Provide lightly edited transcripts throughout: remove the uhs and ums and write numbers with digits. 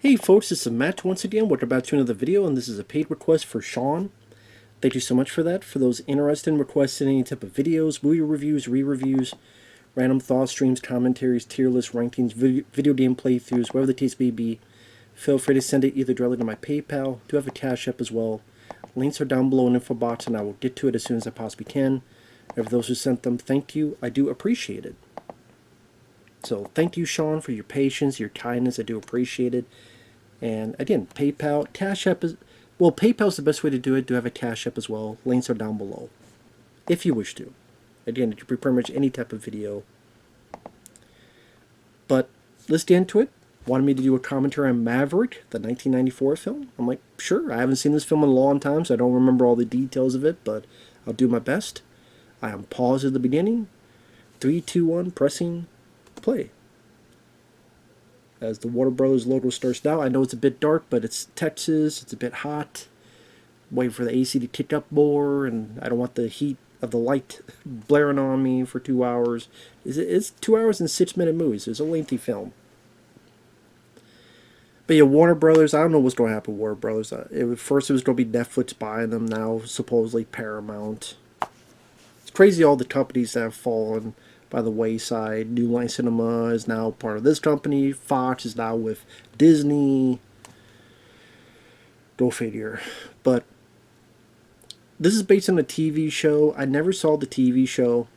Hey folks, this is Matt once again. Welcome back to another video, and this is a paid request for Shawn. Thank you so much for that. For those interested in requesting any type of videos, movie reviews, re-reviews, random thoughts, streams, commentaries, tier lists, rankings, video game playthroughs, whatever the case may be, feel free to send it either directly to my PayPal. I do have a CashApp as well. Links are down below in the info box, and I will get to it as soon as I possibly can. And for those who sent them, thank you. I do appreciate it. So thank you, Shawn, for your patience, your kindness. I do appreciate it. And again, PayPal, Cash App is, well, PayPal is the best way to do it. Do have a Cash App as well. Links are down below, if you wish to. Again, it could be pretty much any type of video. But let's get into it. Wanted me to do a commentary on Maverick, the 1994 film. I'm like, sure. I haven't seen this film in a long time, so I don't remember all the details of it, but I'll do my best. I am paused at the beginning. 3, 2, 1, pressing play. As the Warner Brothers logo starts out, I know it's a bit dark, but it's Texas, it's a bit hot. Waiting for the AC to kick up more, and I don't want the heat of the light blaring on me for 2 hours. It's 2 hours and 6-minute movies. It's a lengthy film. But yeah, Warner Brothers, I don't know what's going to happen with Warner Brothers. First it was going to be Netflix buying them, now supposedly Paramount. It's crazy all the companies that have fallen by the wayside. New Line Cinema is now part of this company. Fox is now with Disney. Go figure. But this is based on a TV show. I never saw the TV show.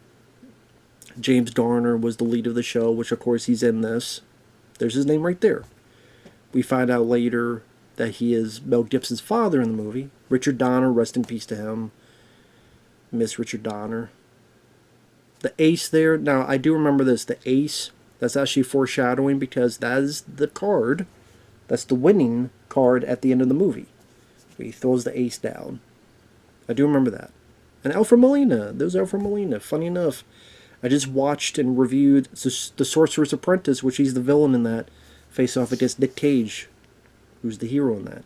James Garner was the lead of the show, which of course he's in this. There's his name right there. We find out later that he is Mel Gibson's father in the movie. Richard Donner, rest in peace to him. Miss Richard Donner. The ace there, now I do remember this, the ace, that's actually foreshadowing because that is the card, that's the winning card at the end of the movie. He throws the ace down. I do remember that. And Alfred Molina, there's Alfred Molina. Funny enough, I just watched and reviewed The Sorcerer's Apprentice, which he's the villain in that, face off against Nick Cage, who's the hero in that.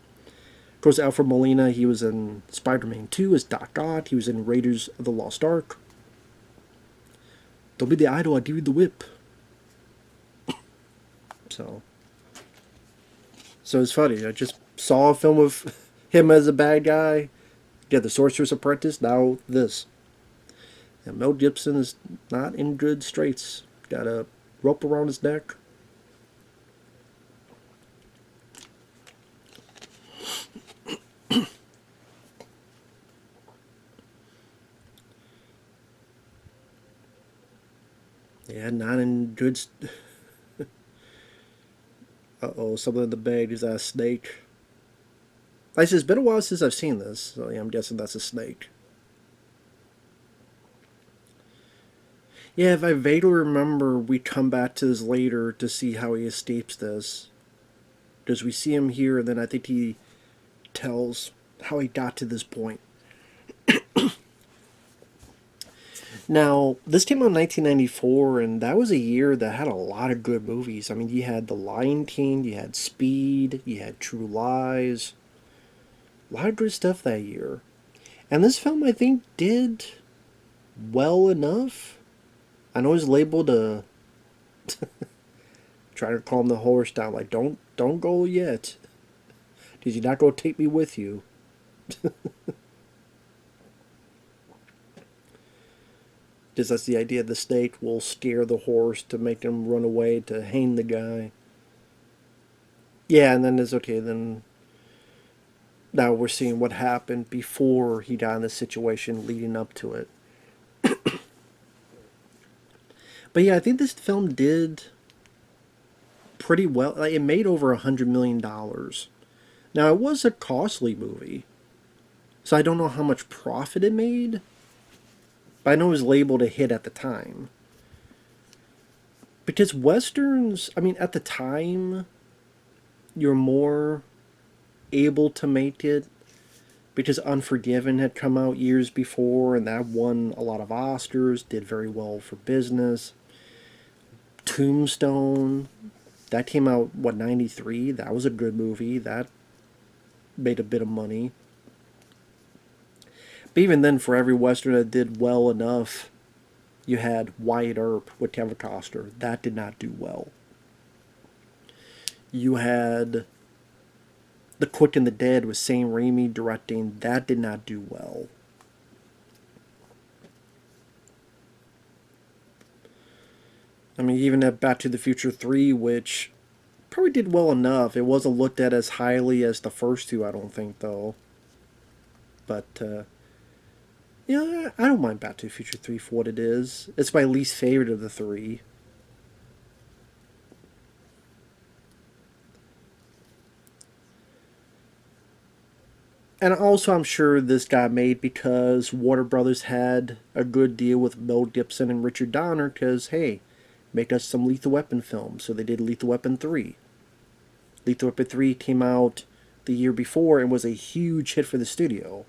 Of course, Alfred Molina, he was in Spider-Man 2 as Doc Ock, he was in Raiders of the Lost Ark. Don't be the idol, I give you the whip. So it's funny. I just saw a film of him as a bad guy. Yeah, The Sorcerer's Apprentice, now this. And Mel Gibson is not in good straits. Got a rope around his neck. Yeah, not in good... Uh-oh, something in the bag. Is that a snake? Like I said, it's been a while since I've seen this, so yeah, I'm guessing that's a snake. Yeah, if I vaguely remember, we come back to this later to see how he escapes this. Because we see him here, and then I think he tells how he got to this point. Now, this came out in 1994, and that was a year that had a lot of good movies. I mean, you had The Lion King, you had Speed, you had True Lies. A lot of good stuff that year. And this film, I think, did well enough. I know it's labeled a... trying to calm the horse down, like, don't go yet. Because you're not going to take me with you. Because that's the idea. The snake will scare the horse to make him run away, to hang the guy. Yeah, and then it's okay. Then now we're seeing what happened before he got in the situation leading up to it. But yeah, I think this film did pretty well. Like, it made over $100 million. Now, it was a costly movie. So I don't know how much profit it made. But I know it was labeled a hit at the time. Because Westerns, I mean, at the time, you're more able to make it. Because Unforgiven had come out years before, and that won a lot of Oscars, did very well for business. Tombstone, that came out, what, 93? That was a good movie. That made a bit of money. But even then, for every Western that did well enough, you had Wyatt Earp with Kevin Costner. That did not do well. You had The Quick and the Dead with Sam Raimi directing, that did not do well. I mean, even at Back to the Future 3, which probably did well enough. It wasn't looked at as highly as the first two, I don't think, though. But, yeah, I don't mind Back to the Future 3 for what it is. It's my least favorite of the three. And also, I'm sure this got made because Warner Brothers had a good deal with Mel Gibson and Richard Donner because, hey, make us some Lethal Weapon films. So they did Lethal Weapon 3. Lethal Weapon 3 came out the year before and was a huge hit for the studio.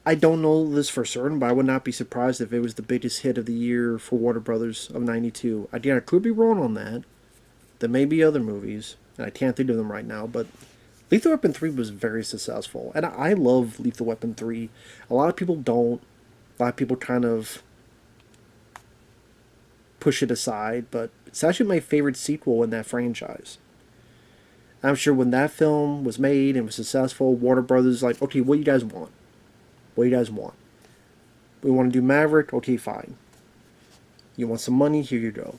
I don't know this for certain, but I would not be surprised if it was the biggest hit of the year for Warner Brothers of '92. Again, I could be wrong on that. There may be other movies, and I can't think of them right now, but Lethal Weapon 3 was very successful. And I love Lethal Weapon 3. A lot of people don't. A lot of people kind of push it aside, but it's actually my favorite sequel in that franchise. I'm sure when that film was made and was successful, Warner Brothers was like, okay, what do you guys want? What do you guys want? We want to do Maverick? Okay, fine. You want some money? Here you go.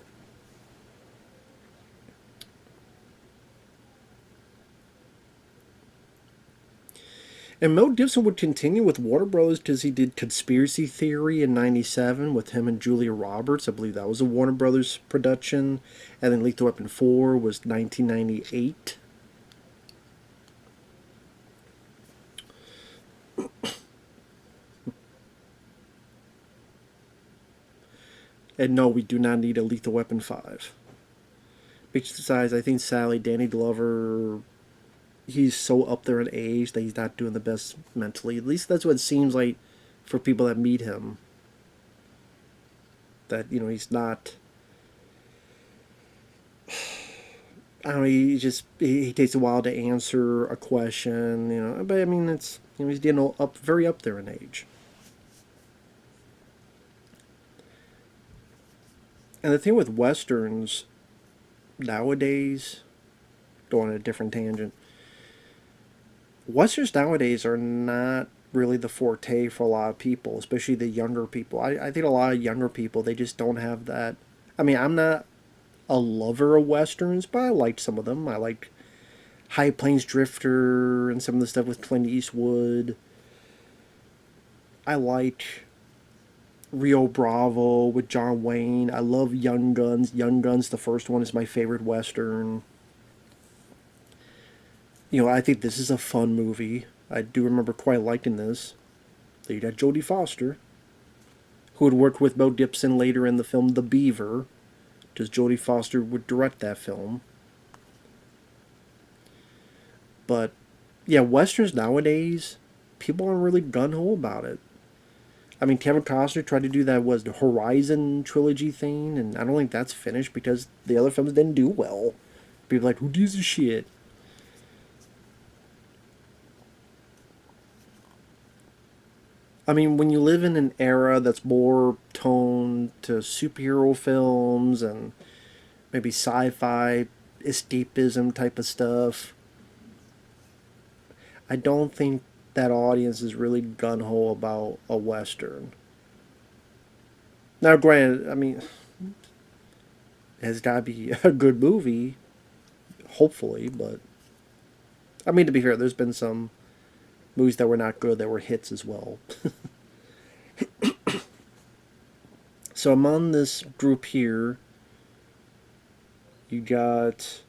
And Mel Gibson would continue with Warner Bros. Because he did Conspiracy Theory in '97 with him and Julia Roberts. I believe that was a Warner Brothers production. And then Lethal Weapon 4 was 1998. And no, we do not need a Lethal Weapon 5. Besides, I think sadly Danny Glover, he's so up there in age that he's not doing the best mentally. At least that's what it seems like for people that meet him. That, he's not. I don't know, he takes a while to answer a question, but I mean, it's, he's getting very up there in age. And the thing with westerns nowadays, going on a different tangent, westerns nowadays are not really the forte for a lot of people, especially the younger people. I think a lot of younger people, they just don't have that. I mean, I'm not a lover of westerns, but I liked some of them. I liked High Plains Drifter and some of the stuff with Clint Eastwood. I like Rio Bravo with John Wayne. I love Young Guns. Young Guns, the first one, is my favorite western. I think this is a fun movie. I do remember quite liking this. You got Jodie Foster, who had worked with Mel Gibson later in the film The Beaver, because Jodie Foster would direct that film. But, yeah, westerns nowadays, people aren't really gun-ho about it. I mean, Kevin Costner tried to do that, the Horizon trilogy thing, and I don't think that's finished because the other films didn't do well. People are like, who gives a shit? I mean, when you live in an era that's more toned to superhero films and maybe sci-fi, escapism type of stuff, I don't think that audience is really gun-ho about a western. Now, granted, I mean, it has got to be a good movie, hopefully, but I mean, to be fair, there's been some movies that were not good that were hits as well. So among this group here, you got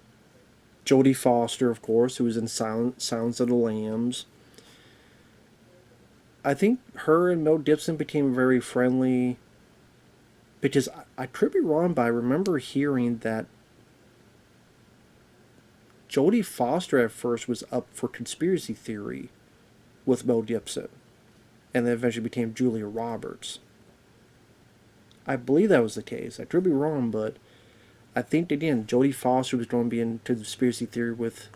Jodie Foster, of course, who was in Sounds of the Lambs. I think her and Mel Gibson became very friendly because I could be wrong, but I remember hearing that Jodie Foster at first was up for Conspiracy Theory with Mel Gibson, and then eventually became Julia Roberts. I believe that was the case. I could be wrong, but I think, again, Jodie Foster was going to be into Conspiracy Theory with...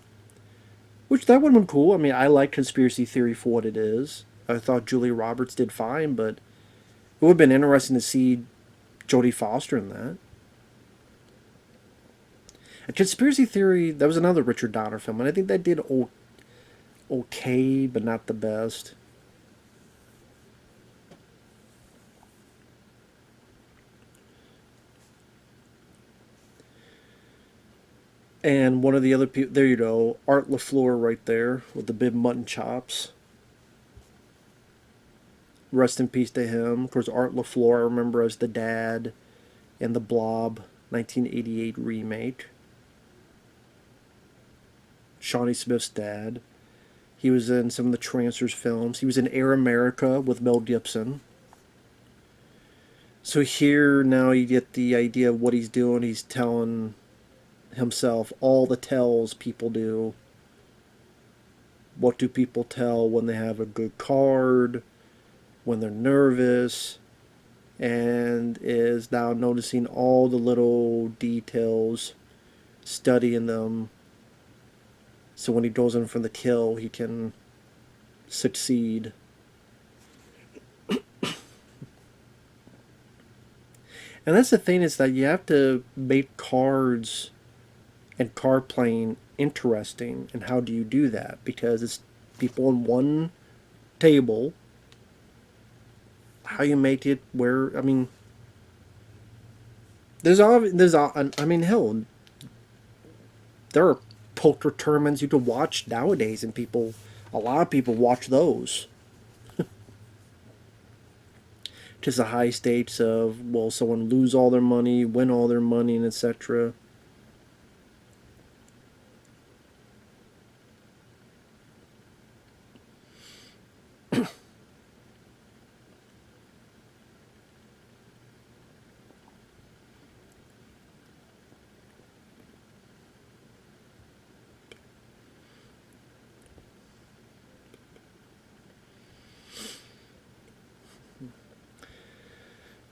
Which, that would have been cool. I mean, I like Conspiracy Theory for what it is. I thought Julia Roberts did fine, but it would have been interesting to see Jodie Foster in that. A Conspiracy Theory, that was another Richard Donner film, and I think that did okay, but not the best. And one of the other people, there you go, Art LaFleur right there with the big mutton chops. Rest in peace to him. Of course, Art LaFleur, I remember as the dad in the Blob 1988 remake. Shawnee Smith's dad. He was in some of the Trancers films. He was in Air America with Mel Gibson. So here now you get the idea of what he's doing. He's telling himself all the tells people do. What do people tell when they have a good card, when they're nervous, and is now noticing all the little details, studying them, so when he goes in for the kill, he can succeed. And that's the thing, is that you have to make cards and card playing interesting. And how do you do that? Because it's people in one table. How you make it where, I mean, I mean, hell, there are poker tournaments you can watch nowadays, and a lot of people watch those. Just the high stakes of, will someone lose all their money, win all their money, and etc.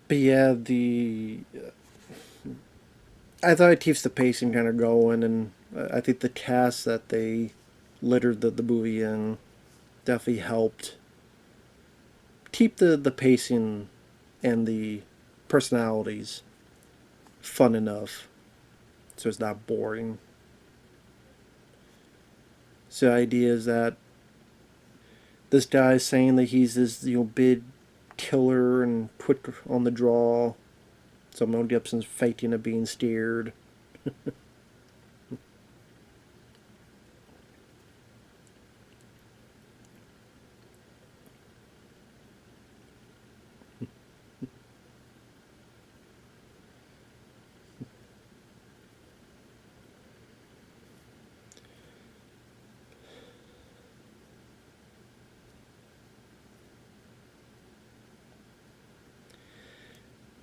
But yeah, the I thought it keeps the pacing kind of going, and I think the cast that they littered the movie in definitely helped keep the pacing and the personalities fun enough so it's not boring. So the idea is that this guy's saying that he's this big killer and quick on the draw. So Mel Gibson's fighting of being steered.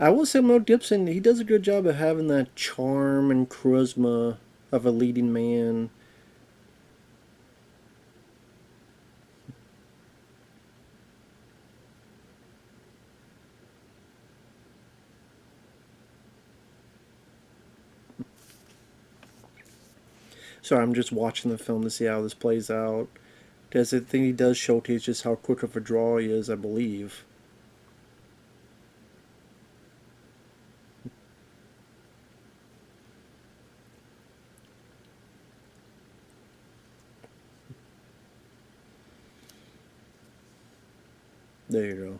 I will say Mel Gibson, he does a good job of having that charm and charisma of a leading man. So I'm just watching the film to see how this plays out. Because I think he does showcase just how quick of a draw he is, I believe. There you go.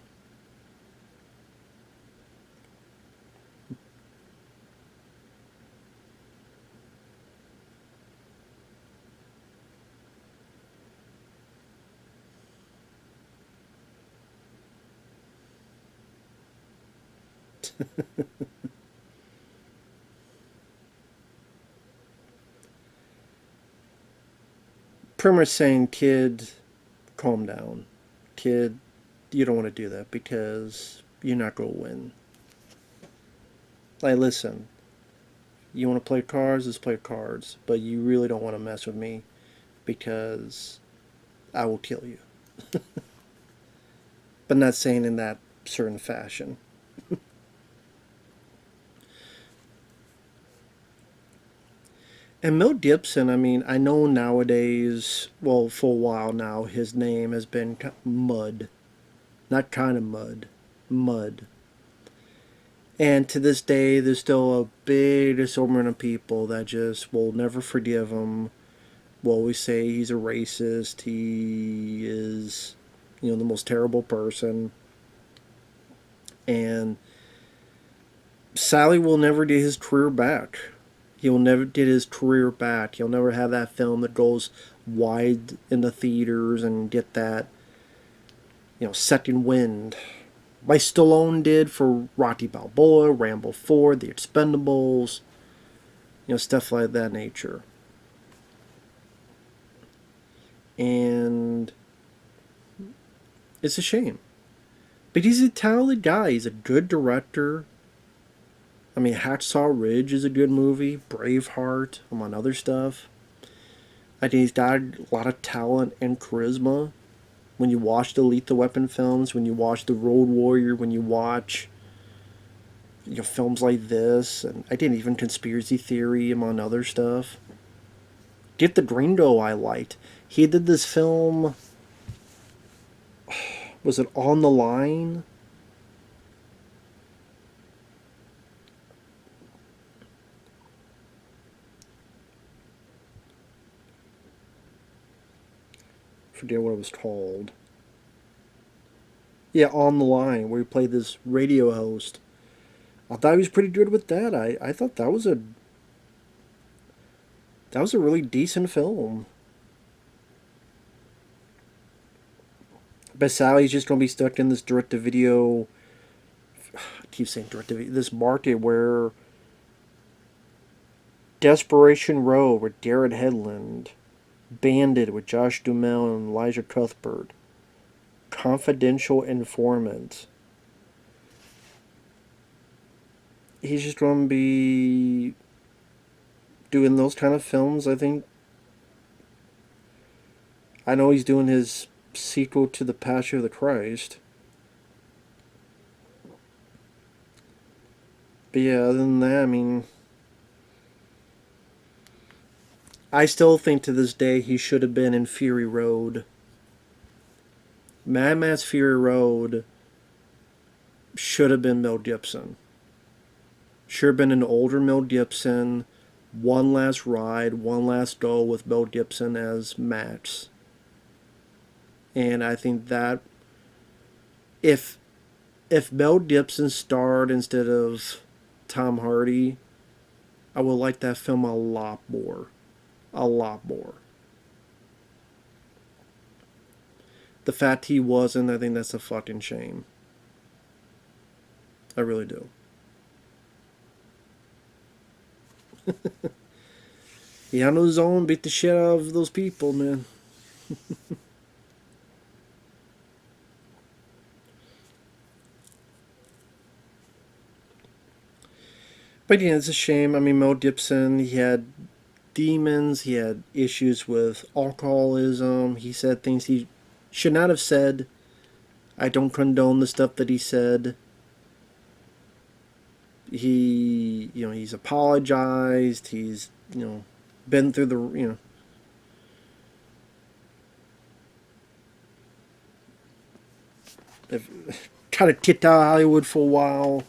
Primer saying, kid, calm down. Kid, you don't want to do that because you're not going to win. Like, listen, you want to play cards, let's play cards. But you really don't want to mess with me because I will kill you. But not saying in that certain fashion. And Mel Gibson, I mean, I know nowadays, well, for a while now, his name has been Mud. Not kind of mud. Mud. And to this day, there's still a big assortment of people that just will never forgive him. Will always say he's a racist. He is, the most terrible person. And Sally will never get his career back. He'll never get his career back. He'll never have that film that goes wide in the theaters and get that, second wind. Like Stallone did for Rocky Balboa, Rambo 4, The Expendables, stuff like that nature. And it's a shame. But he's a talented guy. He's a good director. I mean, Hacksaw Ridge is a good movie. Braveheart, among other stuff. I think he's got a lot of talent and charisma. When you watch the Lethal Weapon films, when you watch The Road Warrior, when you watch films like this, and I didn't even Conspiracy Theory, among other stuff. Get the Gringo I liked. He did this film. Was it On the Line? Forget what it was called. Yeah, On the Line, where he played this radio host. I thought he was pretty good with that. I thought that was a really decent film. But Sally's just gonna be stuck in this direct to video. I keep saying direct to video. This market where Desperation Row with Garrett Hedlund, Bandit with Josh Duhamel and Elijah Cuthbert, Confidential Informant. He's just going to be doing those kind of films, I think. I know he's doing his sequel to The Passion of the Christ. But yeah, other than that, I mean, I still think to this day he should have been in Fury Road. Mad Max Fury Road should have been Mel Gibson. Should have been an older Mel Gibson. One last ride, one last go with Mel Gibson as Max. And I think that if Mel Gibson starred instead of Tom Hardy, I would like that film a lot more. A lot more. The fact he wasn't, I think that's a fucking shame. I really do. He on his own beat the shit out of those people, man. But yeah, it's a shame. I mean, Mel Gibson, he had demons, he had issues with alcoholism, he said things he should not have said. I don't condone the stuff that he said. He's apologized, he's, been through the, kind of kicked out of Hollywood for a while.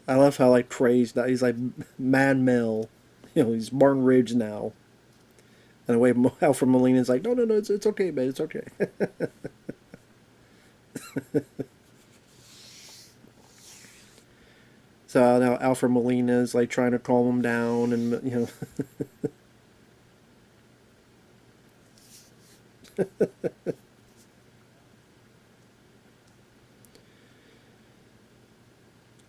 I love how like crazed that he's like Mad Mel, he's Martin Ridge now. And the way Alfred Molina's like, no, it's okay, man, it's okay. So now Alfred Molina is like trying to calm him down, and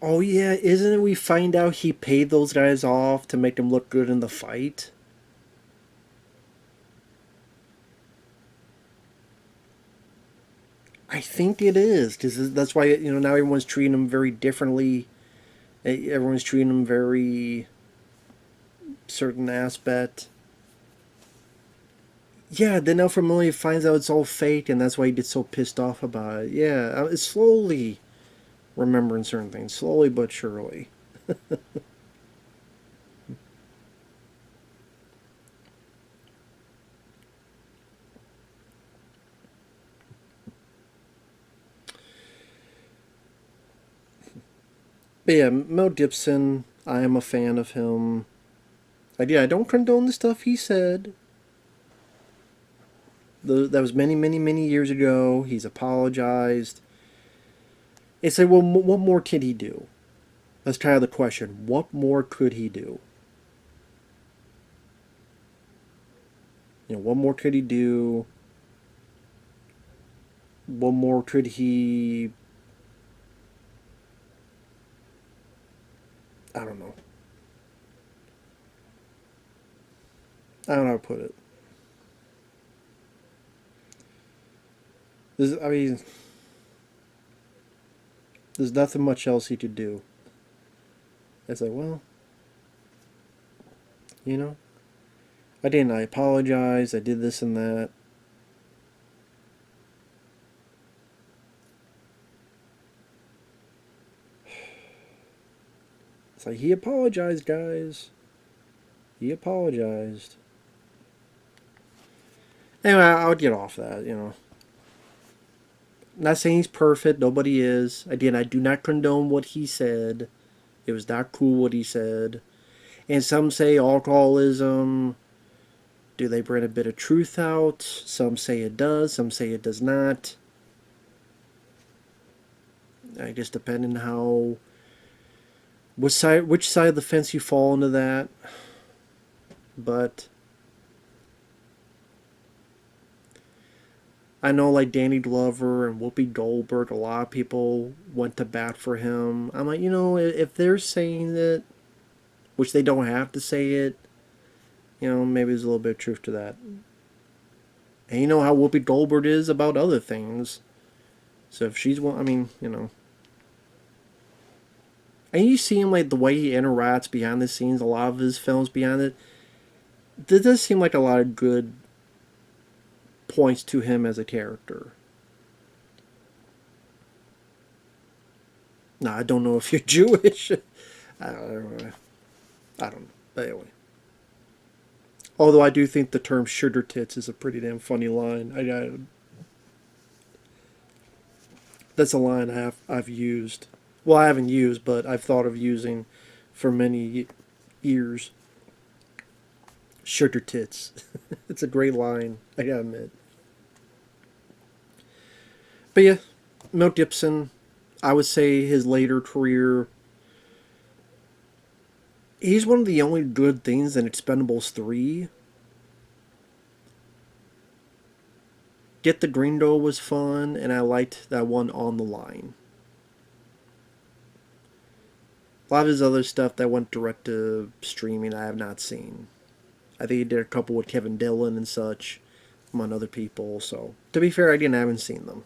oh yeah, isn't it? We find out he paid those guys off to make them look good in the fight. I think it is because that's why now everyone's treating him very differently. Everyone's treating him very certain aspect. Yeah, then Alfred Molina finds out it's all fake, and that's why he gets so pissed off about it. Yeah, it's slowly remembering certain things, slowly but surely. But yeah, Mel Gibson, I am a fan of him. I don't condone the stuff he said. That was many, many, many years ago. He's apologized. It's like, well, what more could he do? That's kind of the question. What more could he do? What more could he do? What more could he? I don't know. I don't know how to put it. I mean, there's nothing much else he could do. It's like, well, you know, I didn't. I apologize. I did this and that. It's like, he apologized, guys. He apologized. Anyway, I would get off that. Not saying he's perfect. Nobody is. Again, I do not condone what he said. It was not cool what he said. And some say alcoholism. Do they bring a bit of truth out? Some say it does. Some say it does not. I guess depending how which side of the fence you fall into that. But I know, like, Danny Glover and Whoopi Goldberg, a lot of people went to bat for him. I'm like, if they're saying it, which they don't have to say it, maybe there's a little bit of truth to that. And you know how Whoopi Goldberg is about other things. So if she's one, I mean. And you see him, like, the way he interacts behind the scenes, a lot of his films behind it. There does seem like a lot of good points to him as a character. Now, I don't know if you're Jewish. I don't know. I don't know. But anyway. Although I do think the term sugar tits is a pretty damn funny line. That's a line I've used. Well, I haven't used, but I've thought of using for many years. Sugar tits. It's a great line, I gotta admit. But yeah, Mel Gibson, I would say his later career, he's one of the only good things in Expendables 3. Get the Gringo was fun, and I liked that one, On the Line. A lot of his other stuff that went direct to streaming I have not seen. I think he did a couple with Kevin Dillon and such, among other people. So, to be fair, I haven't seen them.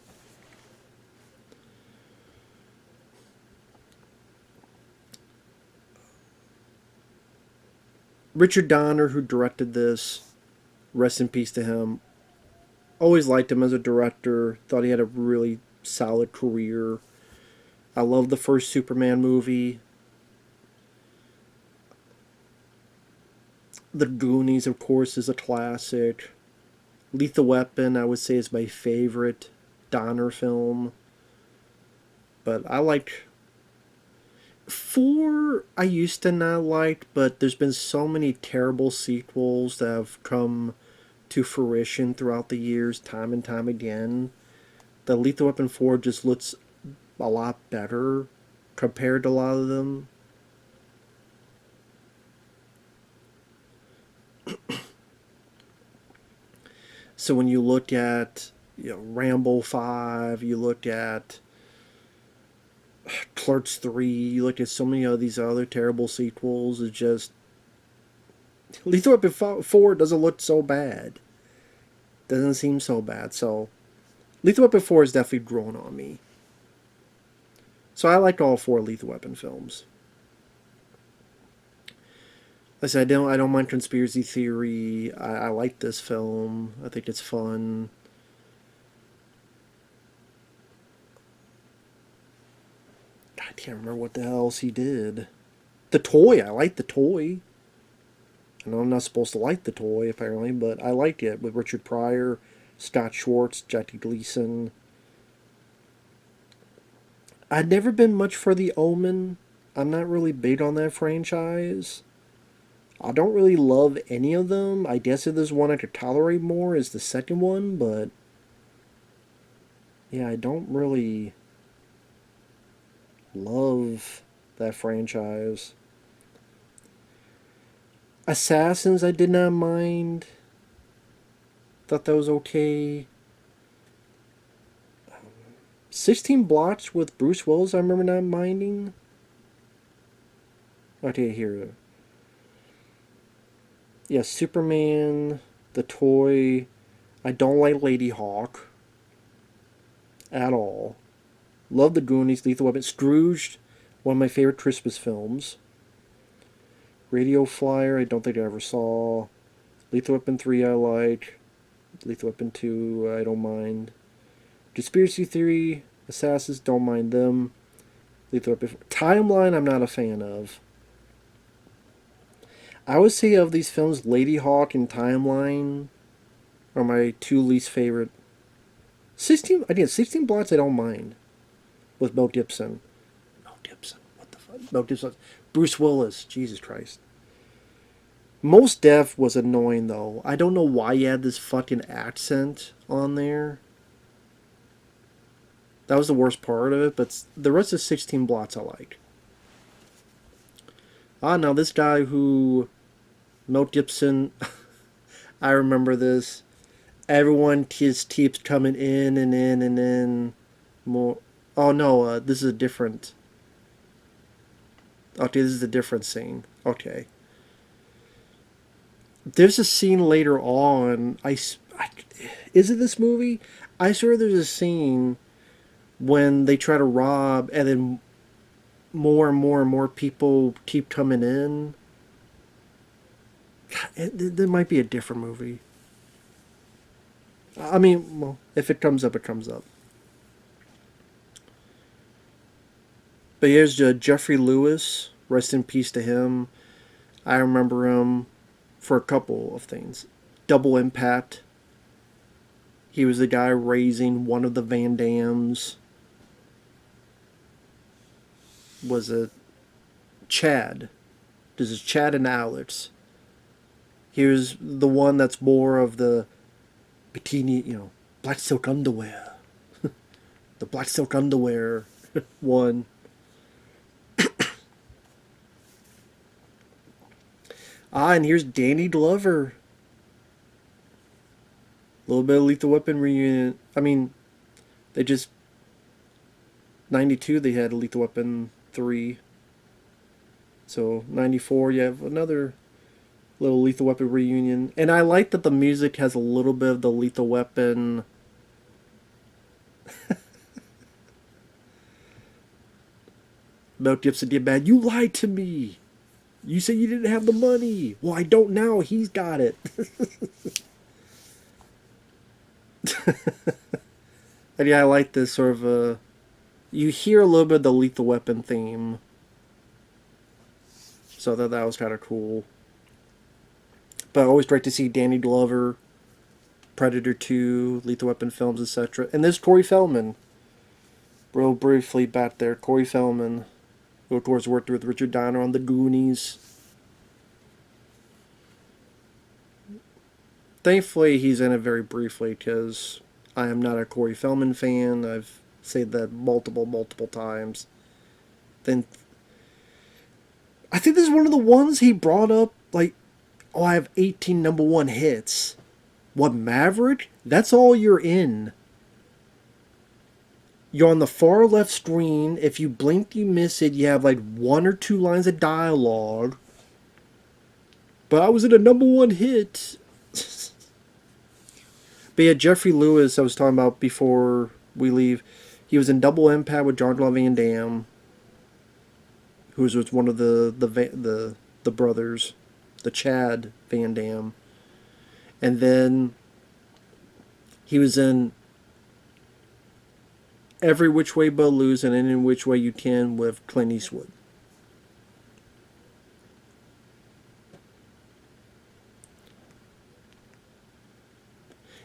Richard Donner, who directed this, rest in peace to him. Always liked him as a director. Thought he had a really solid career. I love the first Superman movie. The Goonies, of course, is a classic. Lethal Weapon, I would say, is my favorite Donner film. But I like 4, I used to not like, but there's been so many terrible sequels that have come to fruition throughout the years, time and time again. The Lethal Weapon 4 just looks a lot better compared to a lot of them. So when you look at Rambo 5, you look at Clerks 3, you look at so many of these other terrible sequels, it's just Lethal Weapon 4 doesn't look so bad. Doesn't seem so bad. So Lethal Weapon 4 has definitely grown on me. So I like all 4 Lethal Weapon films. I said I don't mind conspiracy theory. I like this film. I think it's fun. I can't remember what the hell else he did. The Toy. I like The Toy. I know I'm not supposed to like The Toy apparently, but I liked it with Richard Pryor, Scott Schwartz, Jackie Gleason. I'd never been much for The Omen. I'm not really big on that franchise. I don't really love any of them. I guess if there's one I could tolerate more is the second one, but yeah, I don't really love that franchise. Assassins I did not mind. Thought that was okay. 16 Blocks with Bruce Willis I remember not minding. Okay, here. Yeah, Superman, The Toy. I don't like Lady Hawk at all. Love The Goonies, Lethal Weapon. Scrooged, one of my favorite Christmas films. Radio Flyer, I don't think I ever saw. Lethal Weapon 3 I like. Lethal Weapon 2 I don't mind. Conspiracy Theory, Assassins, don't mind them. Lethal Weapon 4. Timeline I'm not a fan of. I would say of these films, Lady Hawk and Timeline are my two least favorite. 16 Blocks I don't mind. With Mel Gibson. Mel Gibson, what the fuck? Mel Gibson. Bruce Willis, Jesus Christ. Most Def was annoying though. I don't know why he had this fucking accent on there. That was the worst part of it, but the rest of 16 Blocks I like. Now this guy who... Mel Gibson... I remember this. Everyone just keeps coming in and in and in. More... Oh no, this is a different... Okay, this is a different scene. Okay. There's a scene later on. Is it this movie? I swear there's a scene when they try to rob and then more and more and more people keep coming in. There might be a different movie. I mean, well, if it comes up, it comes up. But here's Jeffrey Lewis. Rest in peace to him. I remember him for a couple of things. Double Impact. He was the guy raising one of the Van Dams. Was it Chad? This is Chad and Alex. Here's the one that's more of the bikini, black silk underwear. The black silk underwear one. And here's Danny Glover. A little bit of Lethal Weapon reunion. I mean, they just... 92 they had Lethal Weapon 3. So, 94 you have another little Lethal Weapon reunion. And I like that the music has a little bit of the Lethal Weapon... Mel Gibson did bad. You lied to me. You said you didn't have the money. Well, I don't now. He's got it. And yeah, I like this sort of you hear a little bit of the Lethal Weapon theme. So that was kind of cool. But always great to see Danny Glover, Predator 2, Lethal Weapon films, etc. And there's Corey Feldman. Real briefly back there. Corey Feldman, who of course worked with Richard Donner on The Goonies. Thankfully, he's in it very briefly because I am not a Corey Feldman fan. I've said that multiple times. Then I think this is one of the ones he brought up, like, oh, I have 18 number one hits. What, Maverick? That's all you're in. You're on the far left screen. If you blink, you miss it. You have like 1 or 2 lines of dialogue. But I was in a number one hit. But yeah, Jeffrey Lewis, I was talking about before we leave. He was in Double Impact with Jean-Claude Van Damme, who was one of the brothers, the Chad Van Damme. And then he was in Every Which Way But Loose and Any Which Way You Can with Clint Eastwood.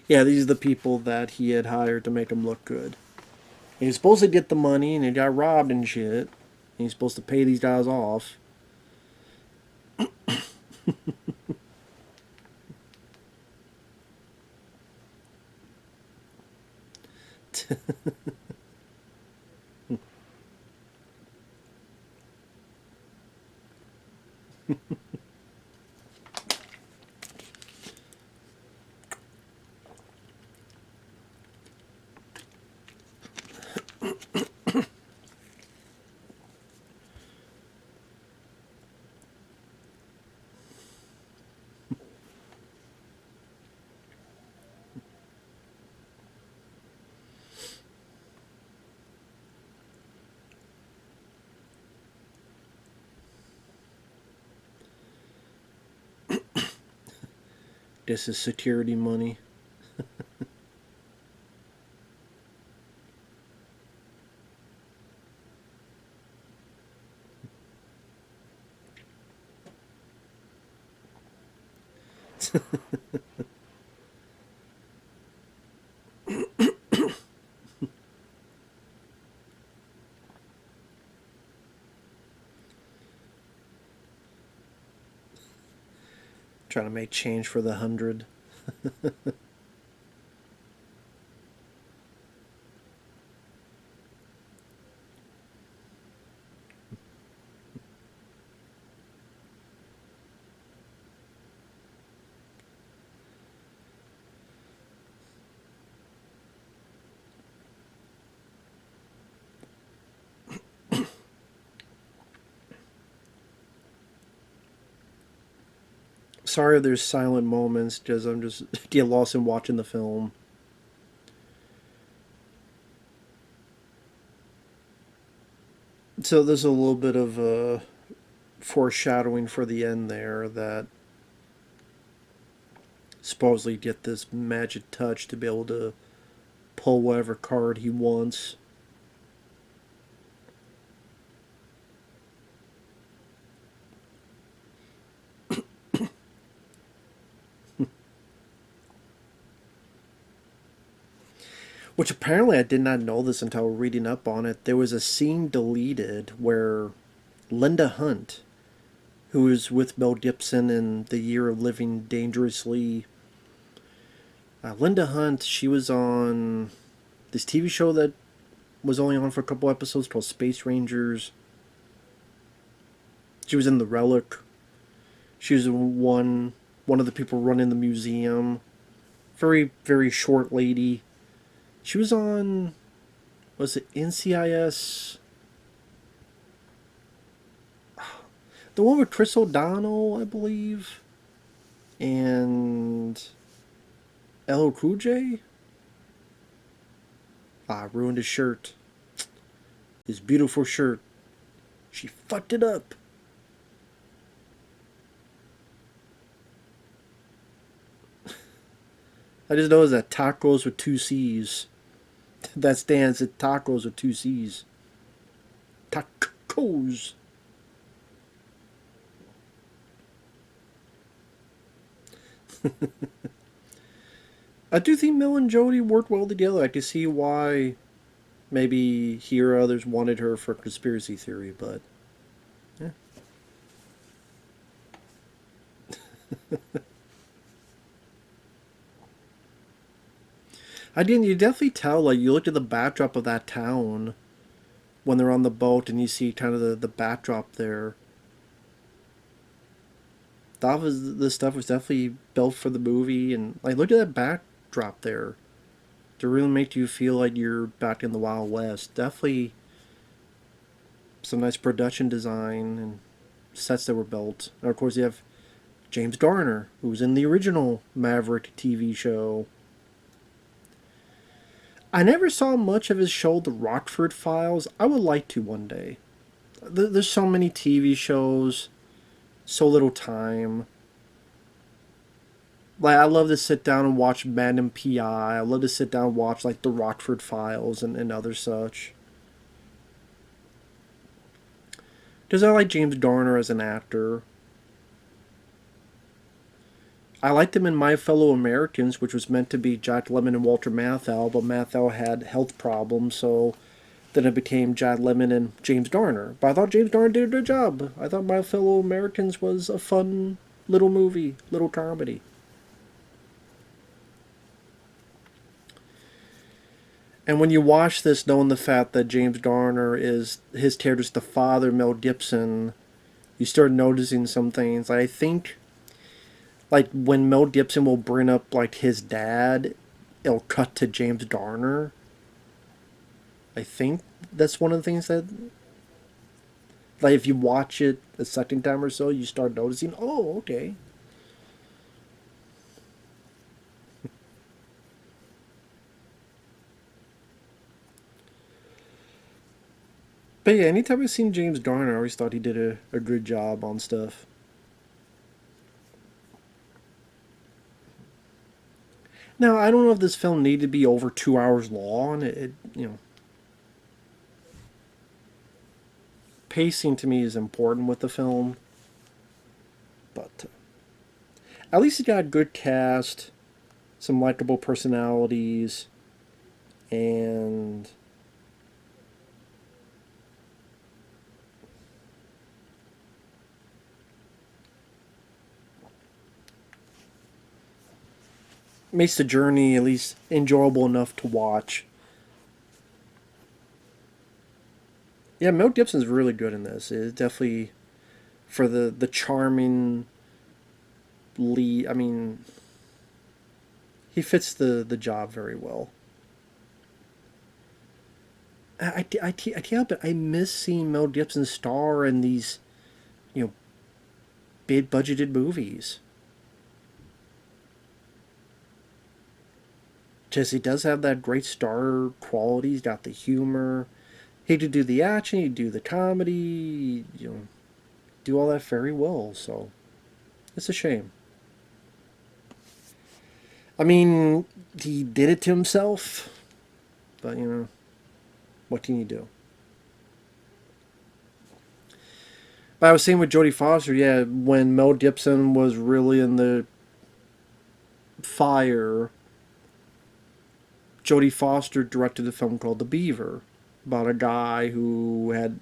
Yeah, these are the people that he had hired to make him look good. He was supposed to get the money, and he got robbed and shit. And he's supposed to pay these guys off. This is security money. Trying to make change for the 100. Sorry if there's silent moments, because I'm just get lost in watching the film. So there's a little bit of foreshadowing for the end there, that supposedly get this magic touch to be able to pull whatever card he wants. Which apparently I did not know this until reading up on it. There was a scene deleted where Linda Hunt, who was with Mel Gibson in The Year of Living Dangerously. Linda Hunt, she was on this TV show that was only on for a couple episodes called Space Rangers. She was in The Relic. She was one of the people running the museum. Very, very short lady. She was on, was it NCIS? The one with Chris O'Donnell, I believe. And LL Cool J? I ruined his shirt. His beautiful shirt. She fucked it up. I just know that tacos with 2 C's. That stands at tacos with 2 C's. Tacos. I do think Mel and Jodie worked well together. I can see why maybe he or others wanted her for conspiracy theory, but yeah. I didn't. You definitely tell. Like, you looked at the backdrop of that town when they're on the boat, and you see kind of the backdrop there. This stuff was definitely built for the movie, and like, look at that backdrop there. To really make you feel like you're back in the Wild West. Definitely some nice production design and sets that were built. And of course, you have James Garner, who was in the original Maverick TV show. I never saw much of his show, The Rockford Files. I would like to one day. There's so many TV shows, so little time. Like, I love to sit down and watch Magnum PI. I love to sit down and watch like the Rockford Files and other such. Because I like James Garner as an actor. I liked him in My Fellow Americans, which was meant to be Jack Lemmon and Walter Matthau, but Matthau had health problems, so then it became Jack Lemmon and James Garner. But I thought James Garner did a good job. I thought My Fellow Americans was a fun little movie, little comedy. And when you watch this, knowing the fact that James Garner is his character's the father, Mel Gibson, you start noticing some things. I think, like when Mel Gibson will bring up like his dad, it'll cut to James Garner. I think that's one of the things that, like, if you watch it a second time or so, you start noticing. Oh, okay. But yeah, anytime I've seen James Garner, I always thought he did a good job on stuff. Now, I don't know if this film needed to be over 2 hours long. Pacing to me is important with the film, but at least it got a good cast, some likable personalities, and makes the journey at least enjoyable enough to watch. Yeah, Mel Gibson's really good in this. It's definitely for the charming lead. I mean, he fits the job very well. I can't help it. I miss seeing Mel Gibson star in these, you know, big budgeted movies. Because he does have that great star quality. He's got the humor. He could do the action. He could do the comedy. Do all that very well. So it's a shame. I mean, he did it to himself, but what can you do? But I was saying with Jodie Foster, yeah, when Mel Gibson was really in the fire, Jodie Foster directed a film called The Beaver about a guy who had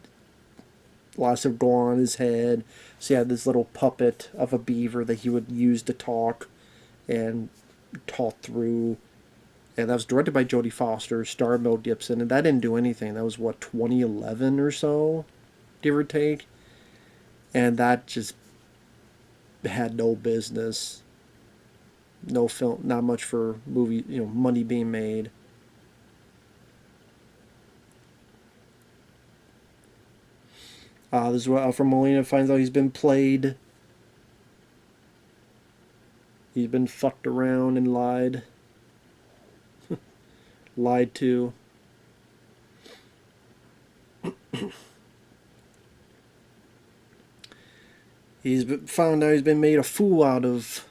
lots of gore on his head. So he had this little puppet of a beaver that he would use to talk and talk through. And that was directed by Jodie Foster, starred Mel Gibson, and that didn't do anything. That was, what, 2011 or so, give or take? And that just had no business. No film, not much for movie, money being made. This is where Alfred Molina finds out he's been played. He's been fucked around and lied. Lied to. He's been found out he's been made a fool out of.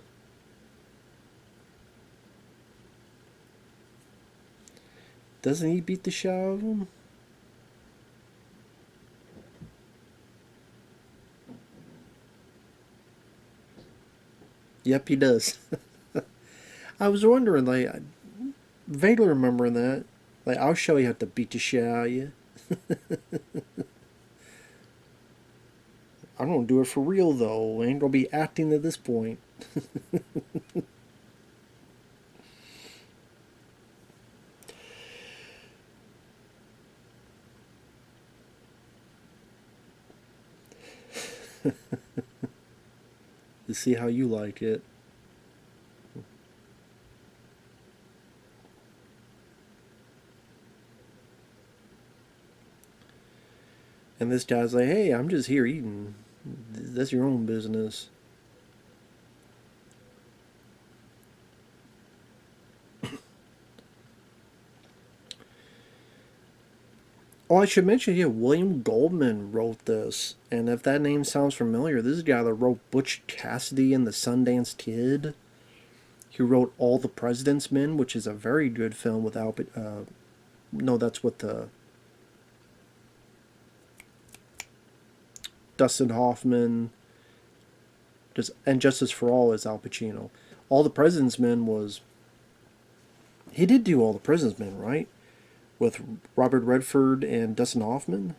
Doesn't he beat the shit out of him? Yep, he does. I was wondering, like, I vaguely remembering that. Like, I'll show you how to beat the shit out of you. I don't do it for real, though. I ain't gonna be acting at this point. To see how you like it. And this guy's like, hey, I'm just here eating. That's your own business. Oh, I should mention here, William Goldman wrote this. And if that name sounds familiar, this is the guy that wrote Butch Cassidy and the Sundance Kid. He wrote All the President's Men, which is a very good film with Albert. No, that's with Dustin Hoffman. And Justice for All is Al Pacino. All the President's Men was. He did do All the President's Men, right? With Robert Redford and Dustin Hoffman.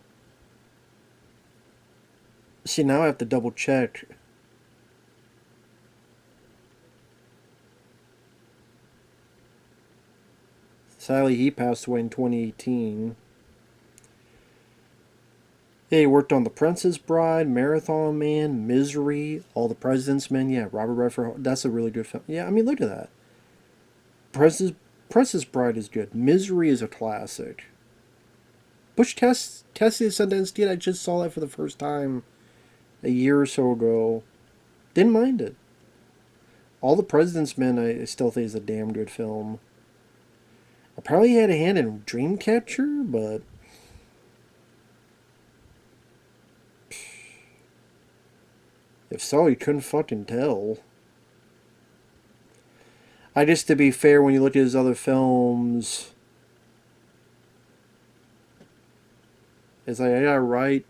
See, now I have to double check. Sadly, he passed away in 2018. Yeah, he worked on The Princess Bride, Marathon Man, Misery, All the President's Men. Yeah, Robert Redford. That's a really good film. Yeah, I mean, look at that. Princess Bride is good. Misery is a classic. Butch Cassidy and Sundance Kid, I just saw that for the first time a year or so ago. Didn't mind it. All the President's Men, I still think is a damn good film. Apparently he had a hand in Dreamcatcher, but if so, you couldn't fucking tell. I guess, to be fair, when you look at his other films, it's like I gotta write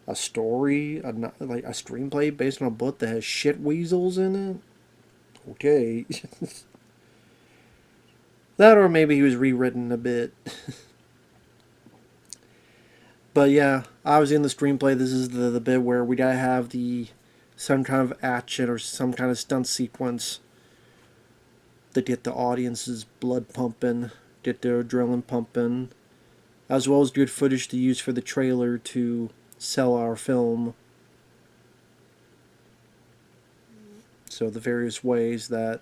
a story, like a screenplay based on a book that has shit weasels in it. Okay. That, or maybe he was rewritten a bit. But yeah, obviously in the screenplay, this is the bit where we gotta have some kind of action or some kind of stunt sequence to get the audience's blood pumping, get their adrenaline pumping, as well as good footage to use for the trailer to sell our film. So the various ways that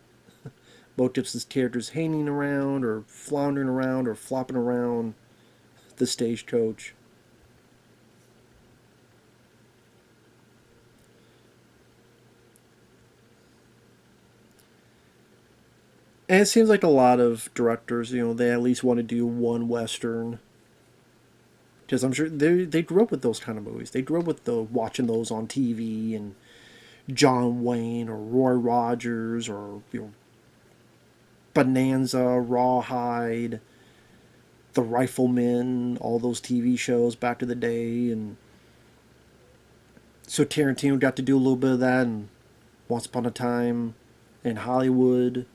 Mel Gibson's character's hanging around or floundering around or flopping around the stagecoach. And it seems like a lot of directors, they at least want to do one Western. Because I'm sure they grew up with those kind of movies. They grew up with watching those on TV, and John Wayne or Roy Rogers or Bonanza, Rawhide, The Rifleman, all those TV shows back in the day. And so Tarantino got to do a little bit of that in Once Upon a Time in Hollywood.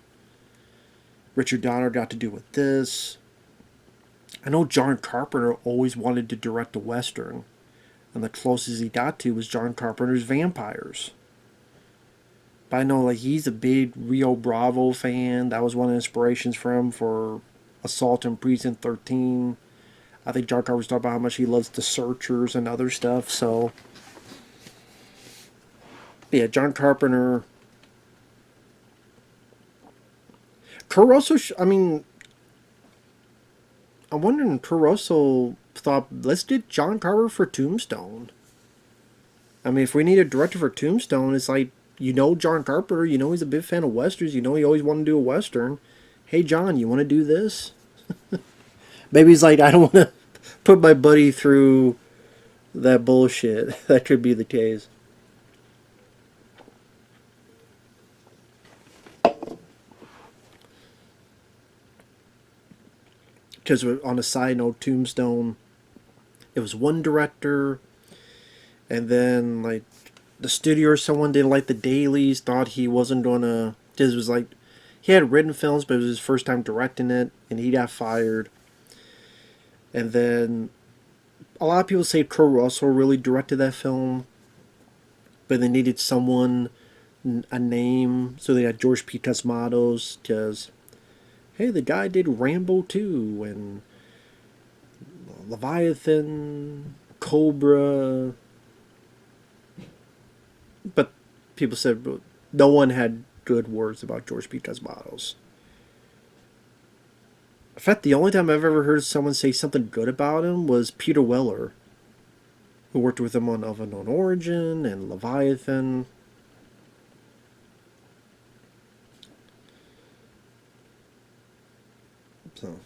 Richard Donner got to do with this. I know John Carpenter always wanted to direct a Western, and the closest he got to was John Carpenter's Vampires. But I know, like, he's a big Rio Bravo fan. That was one of the inspirations for him for Assault on Precinct 13. I think John Carpenter's talking about how much he loves The Searchers and other stuff. So, yeah, John Carpenter. Caruso, I'm wondering, Caruso thought, let's get John Carpenter for Tombstone. I mean, if we need a director for Tombstone, it's like, John Carpenter, he's a big fan of Westerns, he always wanted to do a Western. Hey, John, you want to do this? Maybe he's like, I don't want to put my buddy through that bullshit. That could be the case. Because on a side note, Tombstone, it was one director, and then, like, the studio or someone didn't like the dailies, thought he wasn't gonna. It was like, he had written films, but it was his first time directing it, and he got fired. And then a lot of people say Kurt Russell really directed that film, but they needed someone, a name, so they had George P. Cosmatos, because, hey, the guy did Rambo 2 and Leviathan, Cobra. But people said no one had good words about George P. Cosmatos. In fact, the only time I've ever heard someone say something good about him was Peter Weller, who worked with him on Of Unknown Origin and Leviathan. So.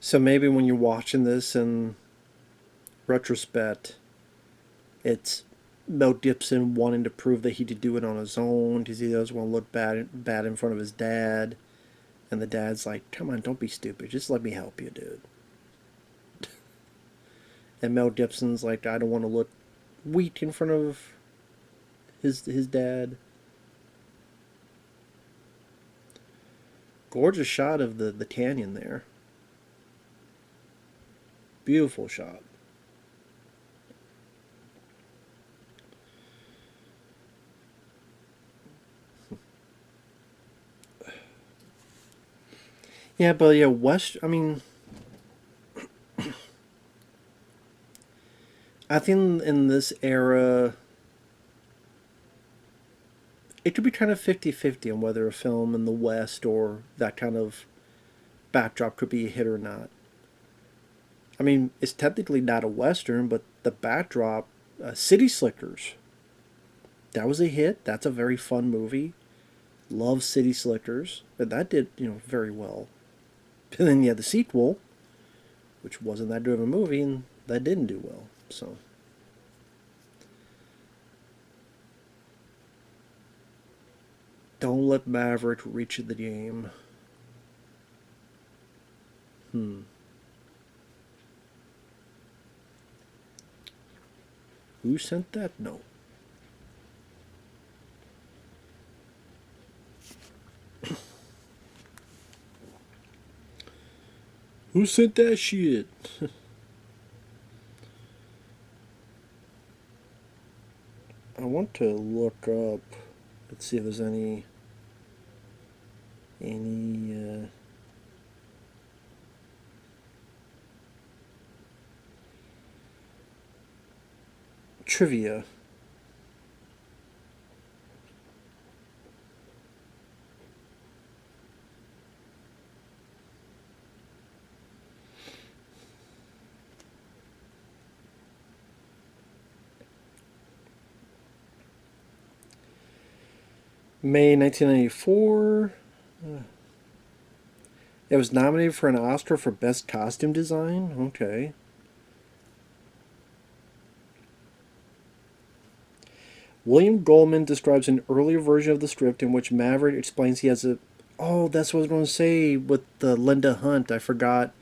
So maybe when you're watching this in retrospect, it's Mel Gibson wanting to prove that he could do it on his own because he doesn't want to look bad in front of his dad. And the dad's like, come on, don't be stupid. Just let me help you, dude. And Mel Gibson's like, I don't want to look weak in front of his dad. Gorgeous shot of the canyon there. Beautiful shot. Yeah, but yeah, I mean, I think in this era, it could be kind of 50-50 on whether a film in the West or that kind of backdrop could be a hit or not. I mean, it's technically not a Western, but the backdrop, City Slickers, that was a hit. That's a very fun movie. Love City Slickers. But that did, very well. And then you had the sequel, which wasn't that good of a movie, and that didn't do well. So, don't let Maverick reach the game. Who sent that? No. Who sent that shit? I want to look up. Let's see if there's any trivia. May 1994. It was nominated for an Oscar for Best Costume Design. Okay. William Goldman describes an earlier version of the script in which Maverick explains he has a. Oh, that's what I was going to say with the Linda Hunt. I forgot.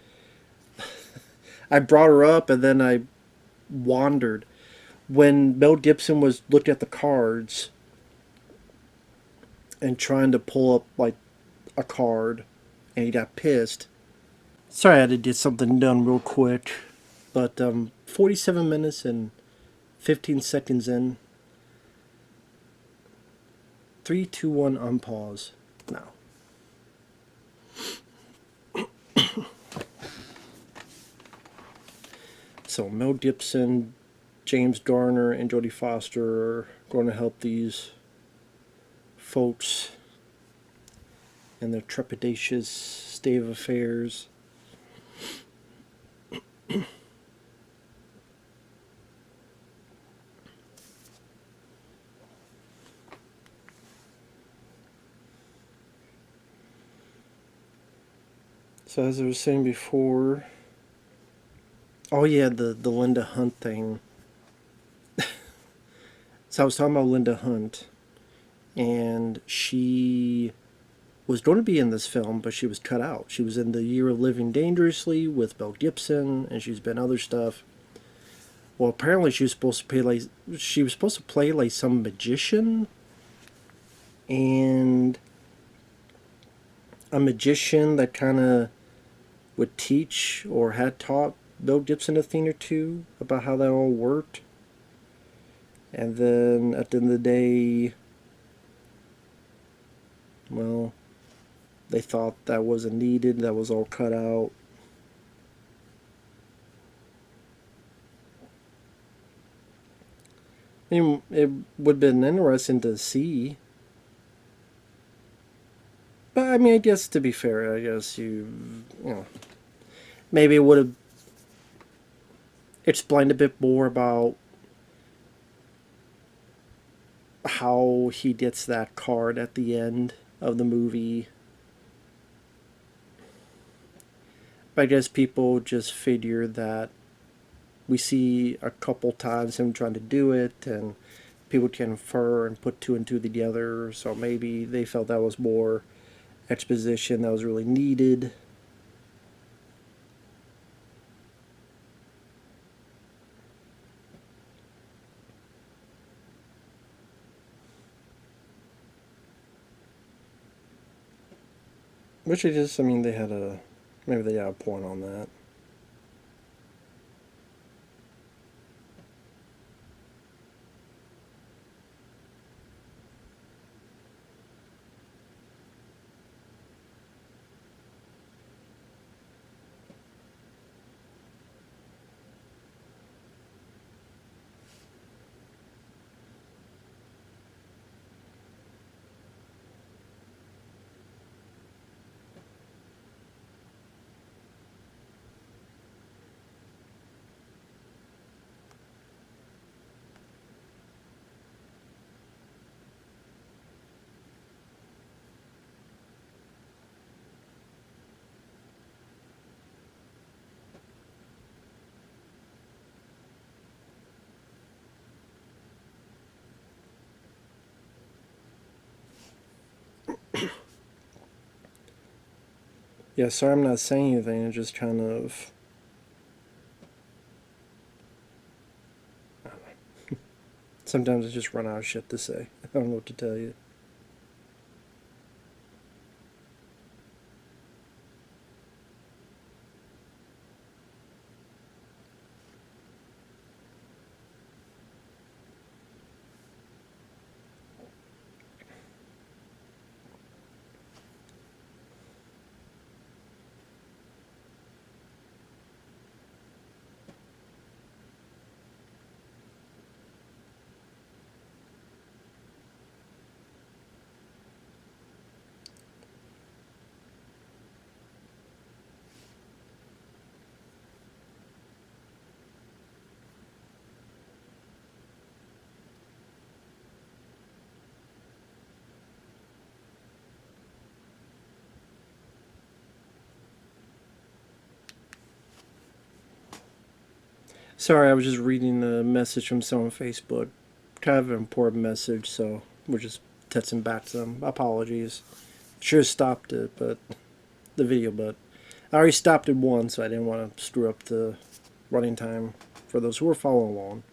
I brought her up and then I wandered. When Mel Gibson was looking at the cards and trying to pull up like a card, and he got pissed. Sorry, I had to get something done real quick, but 47 minutes and 15 seconds in. 3, 2, 1, unpause. Now. So Mel Gibson, James Garner, and Jodie Foster are going to help these folks in their trepidatious state of affairs. So as I was saying before, oh yeah, the Linda Hunt thing. So I was talking about Linda Hunt, and she was going to be in this film, but she was cut out. She was in The Year of Living Dangerously with Mel Gibson, and she's been other stuff. Well, apparently she was supposed to play like some magician, and a magician that kind of would teach or had taught Mel Gibson a thing or two about how that all worked. And then at the end of the day, well, they thought that wasn't needed, that was all cut out. I mean, it would have been interesting to see. But I mean, I guess to be fair, I guess maybe it would have explained a bit more about how he gets that card at the end of the movie. I guess people just figure that we see a couple times him trying to do it, and people can infer and put two and two together. So maybe they felt that was more exposition that was really needed. Which is just, I mean, maybe they had a point on that. Yeah, sorry I'm not saying anything. It's just kind of. Sometimes I just run out of shit to say. I don't know what to tell you. Sorry, I was just reading a message from someone on Facebook. Kind of an important message, so we're just texting back to them. Apologies. Should have stopped it, but the video, but I already stopped it once, so I didn't want to screw up the running time for those who are following along.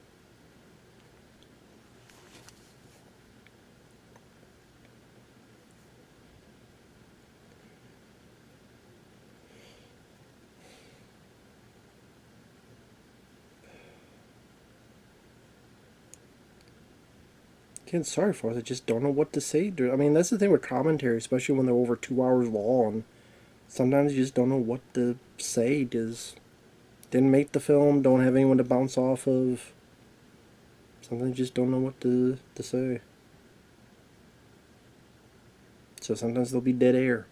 Again, sorry for us. I just don't know what to say. I mean, that's the thing with commentary, especially when they're over 2 hours long. Sometimes you just don't know what to say. Just didn't make the film. Don't have anyone to bounce off of. Sometimes you just don't know what to say. So sometimes there'll be dead air.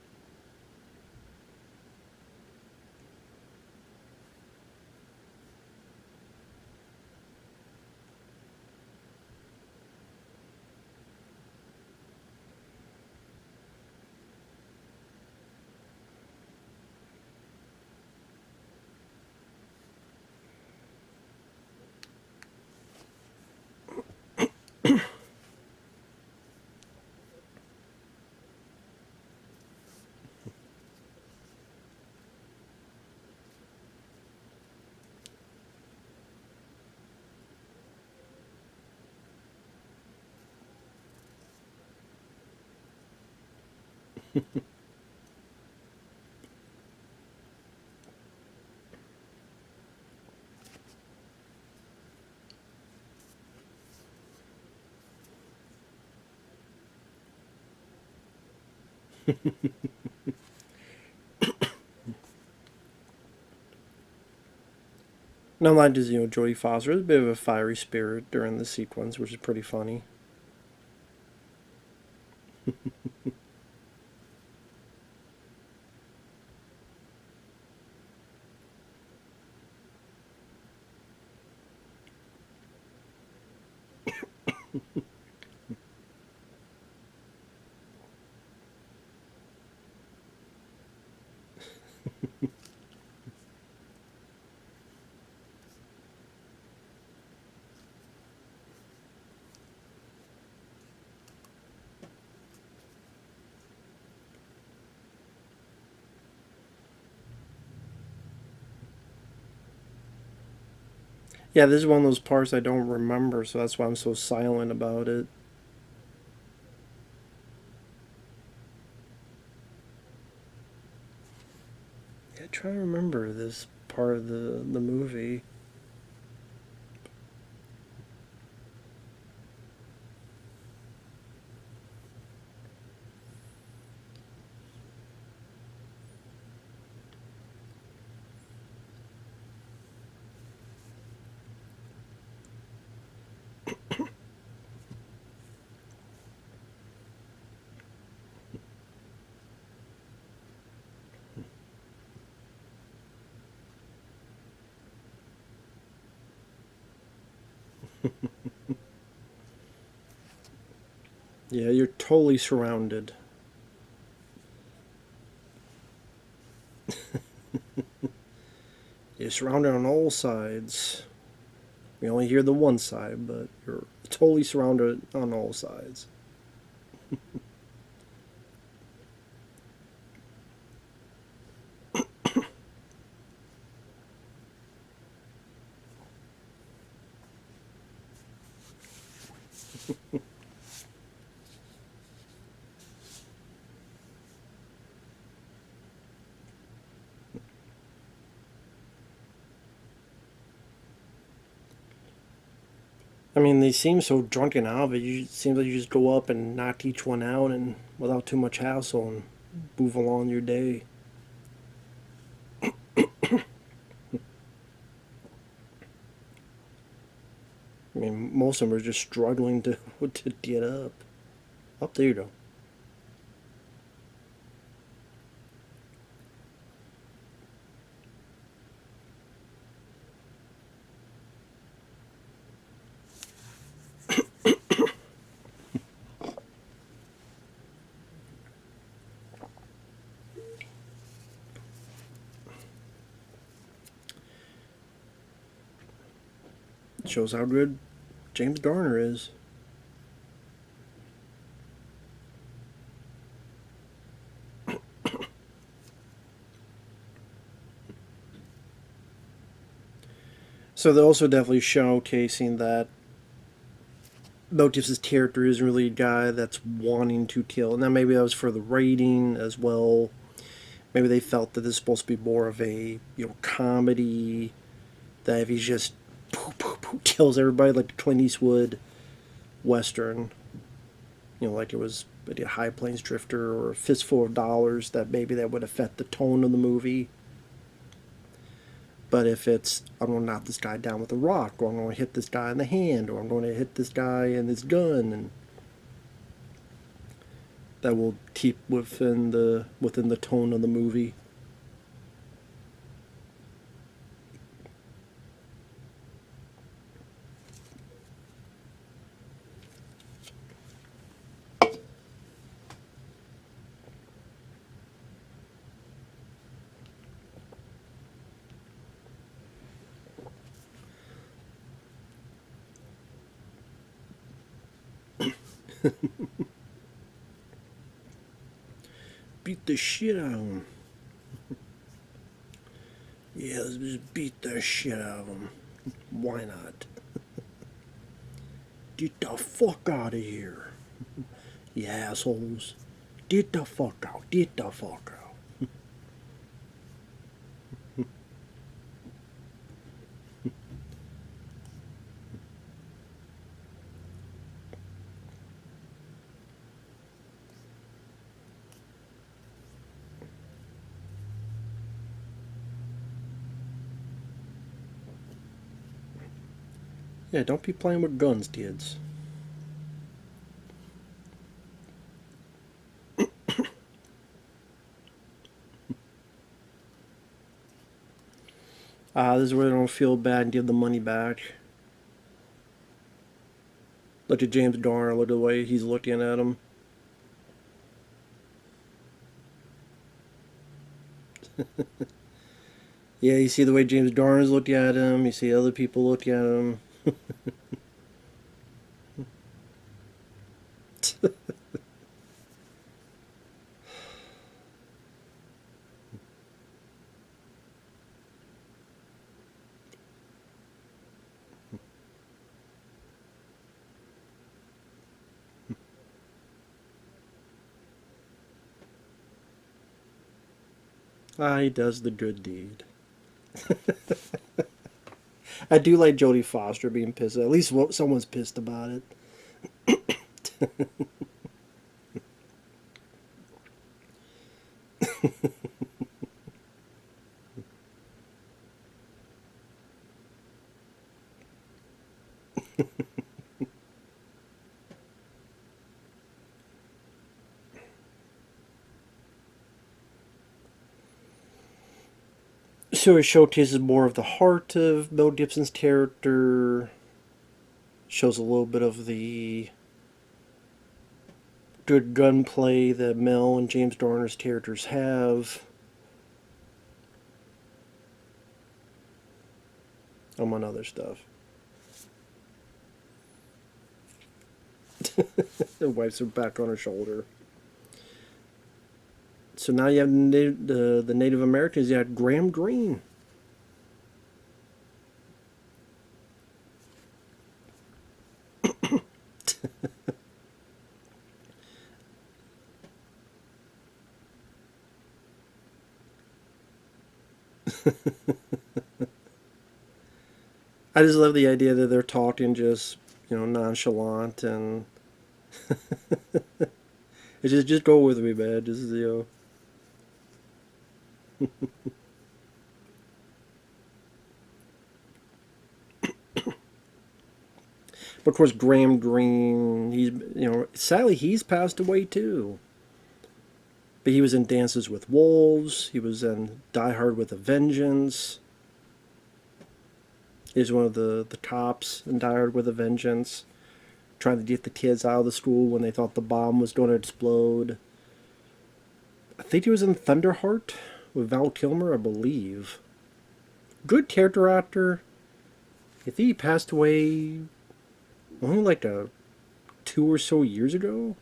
Not like just, Jodie Foster. There's a bit of a fiery spirit during the sequence, which is pretty funny. Yeah, this is one of those parts I don't remember, so that's why I'm so silent about it. Yeah, try to remember this part of the movie. Yeah, you're totally surrounded. You're surrounded on all sides. You only hear the one side, but you're totally surrounded on all sides. I mean, they seem so drunken out of it. It seems like you just go up and knock each one out and without too much hassle and move along your day. I mean, most of them are just struggling to to get up. Up there you go. It shows how good James Garner is. So they're also definitely showcasing that Mel Gibson's character isn't really a guy that's wanting to kill. Now maybe that was for the rating as well. Maybe they felt that this is supposed to be more of a comedy. That if he's just kills everybody like the Clint Eastwood western, like it was a High Plains Drifter or a Fistful of Dollars, that maybe that would affect the tone of the movie. But if it's, I'm going to knock this guy down with a rock, or I'm going to hit this guy in the hand, or I'm going to hit this guy in his gun, and that will keep within the tone of the movie. Beat the shit out of him. Yeah, let's just beat the shit out of him. Why not? Get the fuck out of here, you assholes. Get the fuck out. Get the fuck out. Yeah, don't be playing with guns, kids. This is where they don't feel bad and give the money back. Look at James Garner. Look at the way he's looking at him. Yeah, you see the way James Garner's looking at him. You see other people look at him. Ah, he does the good deed. I do like Jodie Foster being pissed. At least someone's pissed about it. So it showcases more of the heart of Mel Gibson's character. Shows a little bit of the good gunplay that Mel and James Garner's characters have, among other stuff. The wipes her back on her shoulder. So now you have the Native Americans. You had Graham Greene. I just love the idea that they're talking just, nonchalant, and it's just go with me, man. Just. But of course, Graham Greene, sadly he's passed away too. But he was in Dances with Wolves. He was in Die Hard with a Vengeance. He's one of the cops in Die Hard with a Vengeance, trying to get the kids out of the school when they thought the bomb was going to explode. I think he was in Thunderheart with Val Kilmer, I believe. Good character actor. I think he passed away only like 2 or so years ago.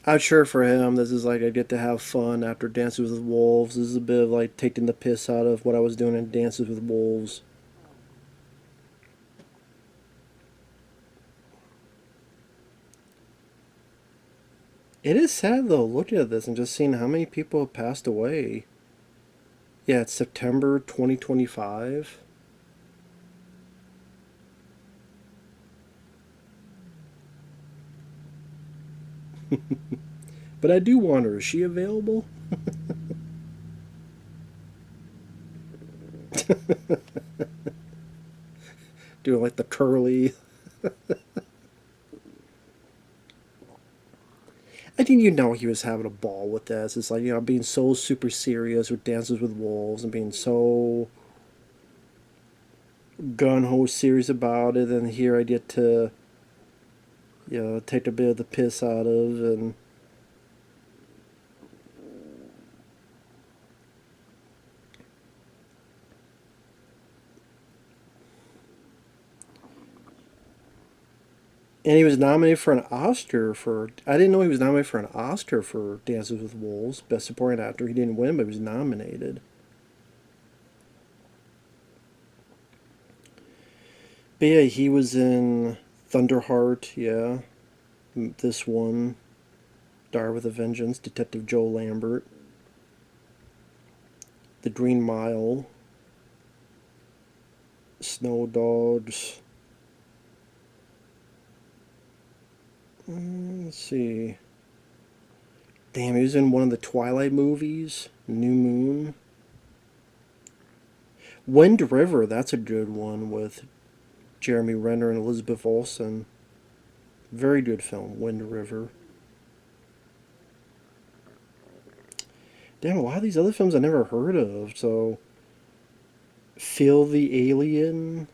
I'm sure for him, this is like I get to have fun after Dances with Wolves. This is a bit of like taking the piss out of what I was doing in Dances with Wolves. It is sad though, looking at this and just seeing how many people have passed away. Yeah, it's September 2025. But I do wonder, is she available? Doing like the curly. I think he was having a ball with this. It's like, being so super serious with Dances with Wolves and being so gun ho serious about it, and here I get to, take a bit of the piss out of, and he was nominated for an Oscar for. I didn't know he was nominated for an Oscar for Dances with Wolves, Best Supporting Actor. He didn't win, but he was nominated. But yeah, he was in Thunderheart. Yeah, this one, Die with a Vengeance, Detective Joe Lambert, The Green Mile, Snow Dogs. Let's see. Damn, he was in one of the Twilight movies. New Moon. Wind River, that's a good one with Jeremy Renner and Elizabeth Olsen. Very good film, Wind River. Damn, a lot of these other films I never heard of. So, Phil the Alien,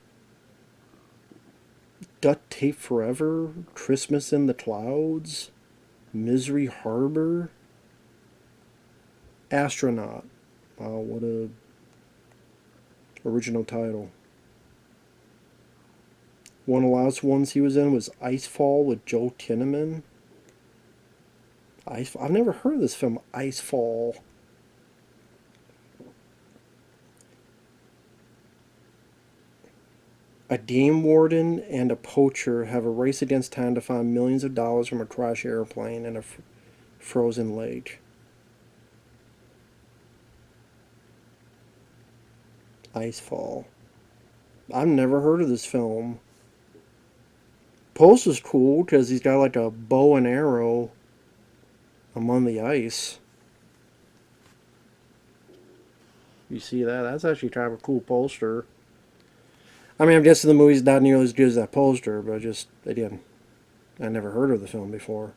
Duct Tape Forever, Christmas in the Clouds, Misery Harbor, Astronaut. Wow, what a original title. One of the last ones he was in was Icefall with Joe Kinnaman. I've never heard of this film, Icefall. A game warden and a poacher have a race against time to find millions of dollars from a crash airplane in a frozen lake. Icefall. I've never heard of this film. Poster's cool because he's got like a bow and arrow among the ice. You see that? That's actually kind of a cool poster. I mean, I'm guessing the movie's not nearly as good as that poster, but just, again, I never heard of the film before.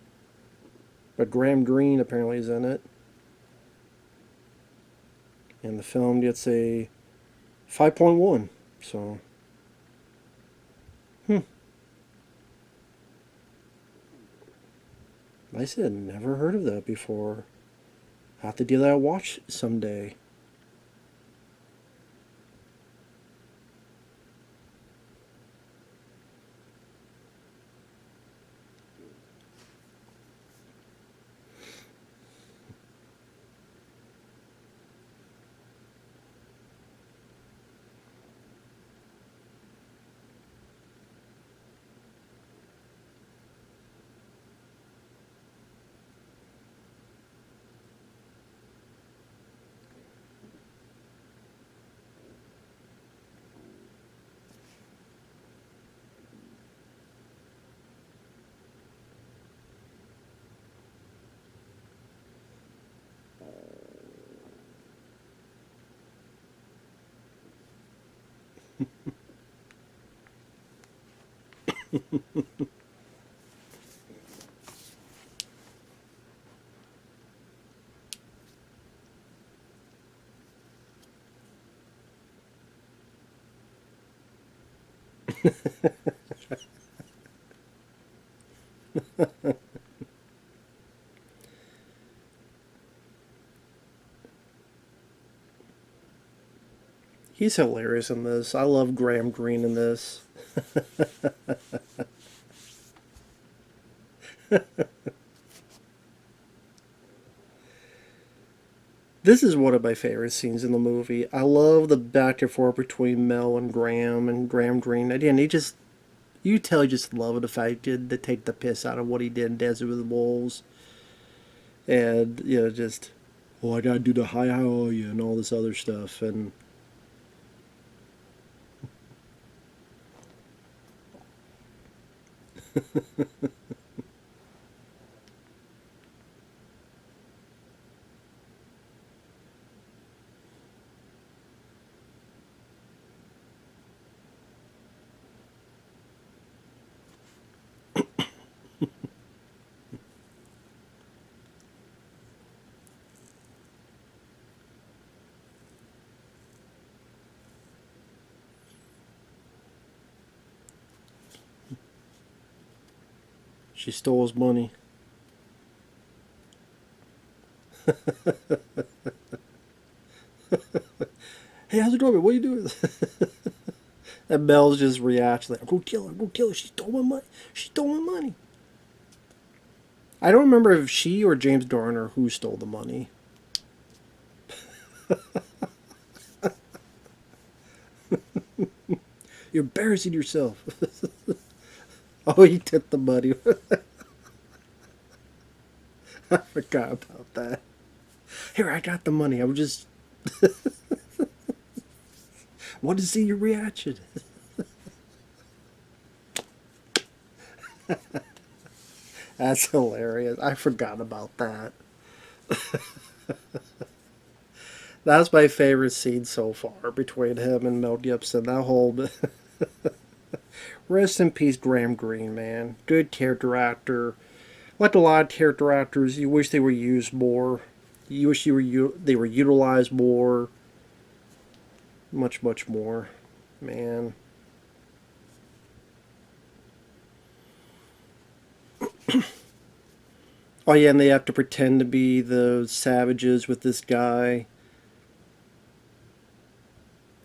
But Graham Greene apparently is in it. And the film gets a 5.1. So, I said, never heard of that before. I'll have to give that a watch someday. He's hilarious in this. I love Graham Greene in this. This is one of my favorite scenes in the movie. I love the back and forth between Mel and Graham Greene. Again, you tell he just loved the fact to take the piss out of what he did in Dancing with the Wolves. And, just, oh, I gotta do the hi, how are you, and all this other stuff. And she stole his money. Hey, how's it going? What are you doing? And Mel's just reacts like, go kill her, go kill her. She stole my money. She stole my money. I don't remember if she or James Garner who stole the money. You're embarrassing yourself. Oh, he took the money. I forgot about that. Here, I got the money. I was just wanted to see your reaction. That's hilarious. I forgot about that. That's my favorite scene so far between him and Mel Gibson. That whole rest in peace, Graham Greene, man. Good character actor. Like a lot of character actors, you wish they were used more. You wish they were utilized more. Much, much more, man. Oh yeah, and they have to pretend to be the savages with this guy.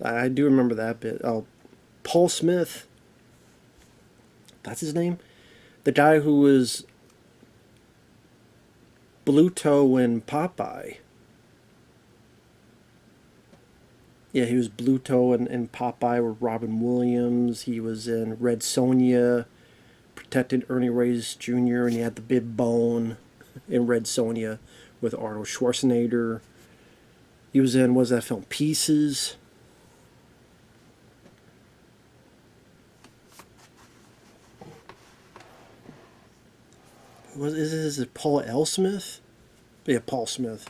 I do remember that bit. Oh, Paul Smith. That's his name. The guy who was Bluto in Popeye. Yeah, he was Bluto in Popeye with Robin Williams. He was in Red Sonja, protected Ernie Reyes Jr., and he had the big bone in Red Sonja with Arnold Schwarzenegger. He was in, what was that film, Pieces? Is it Paul L. Smith? Yeah, Paul Smith.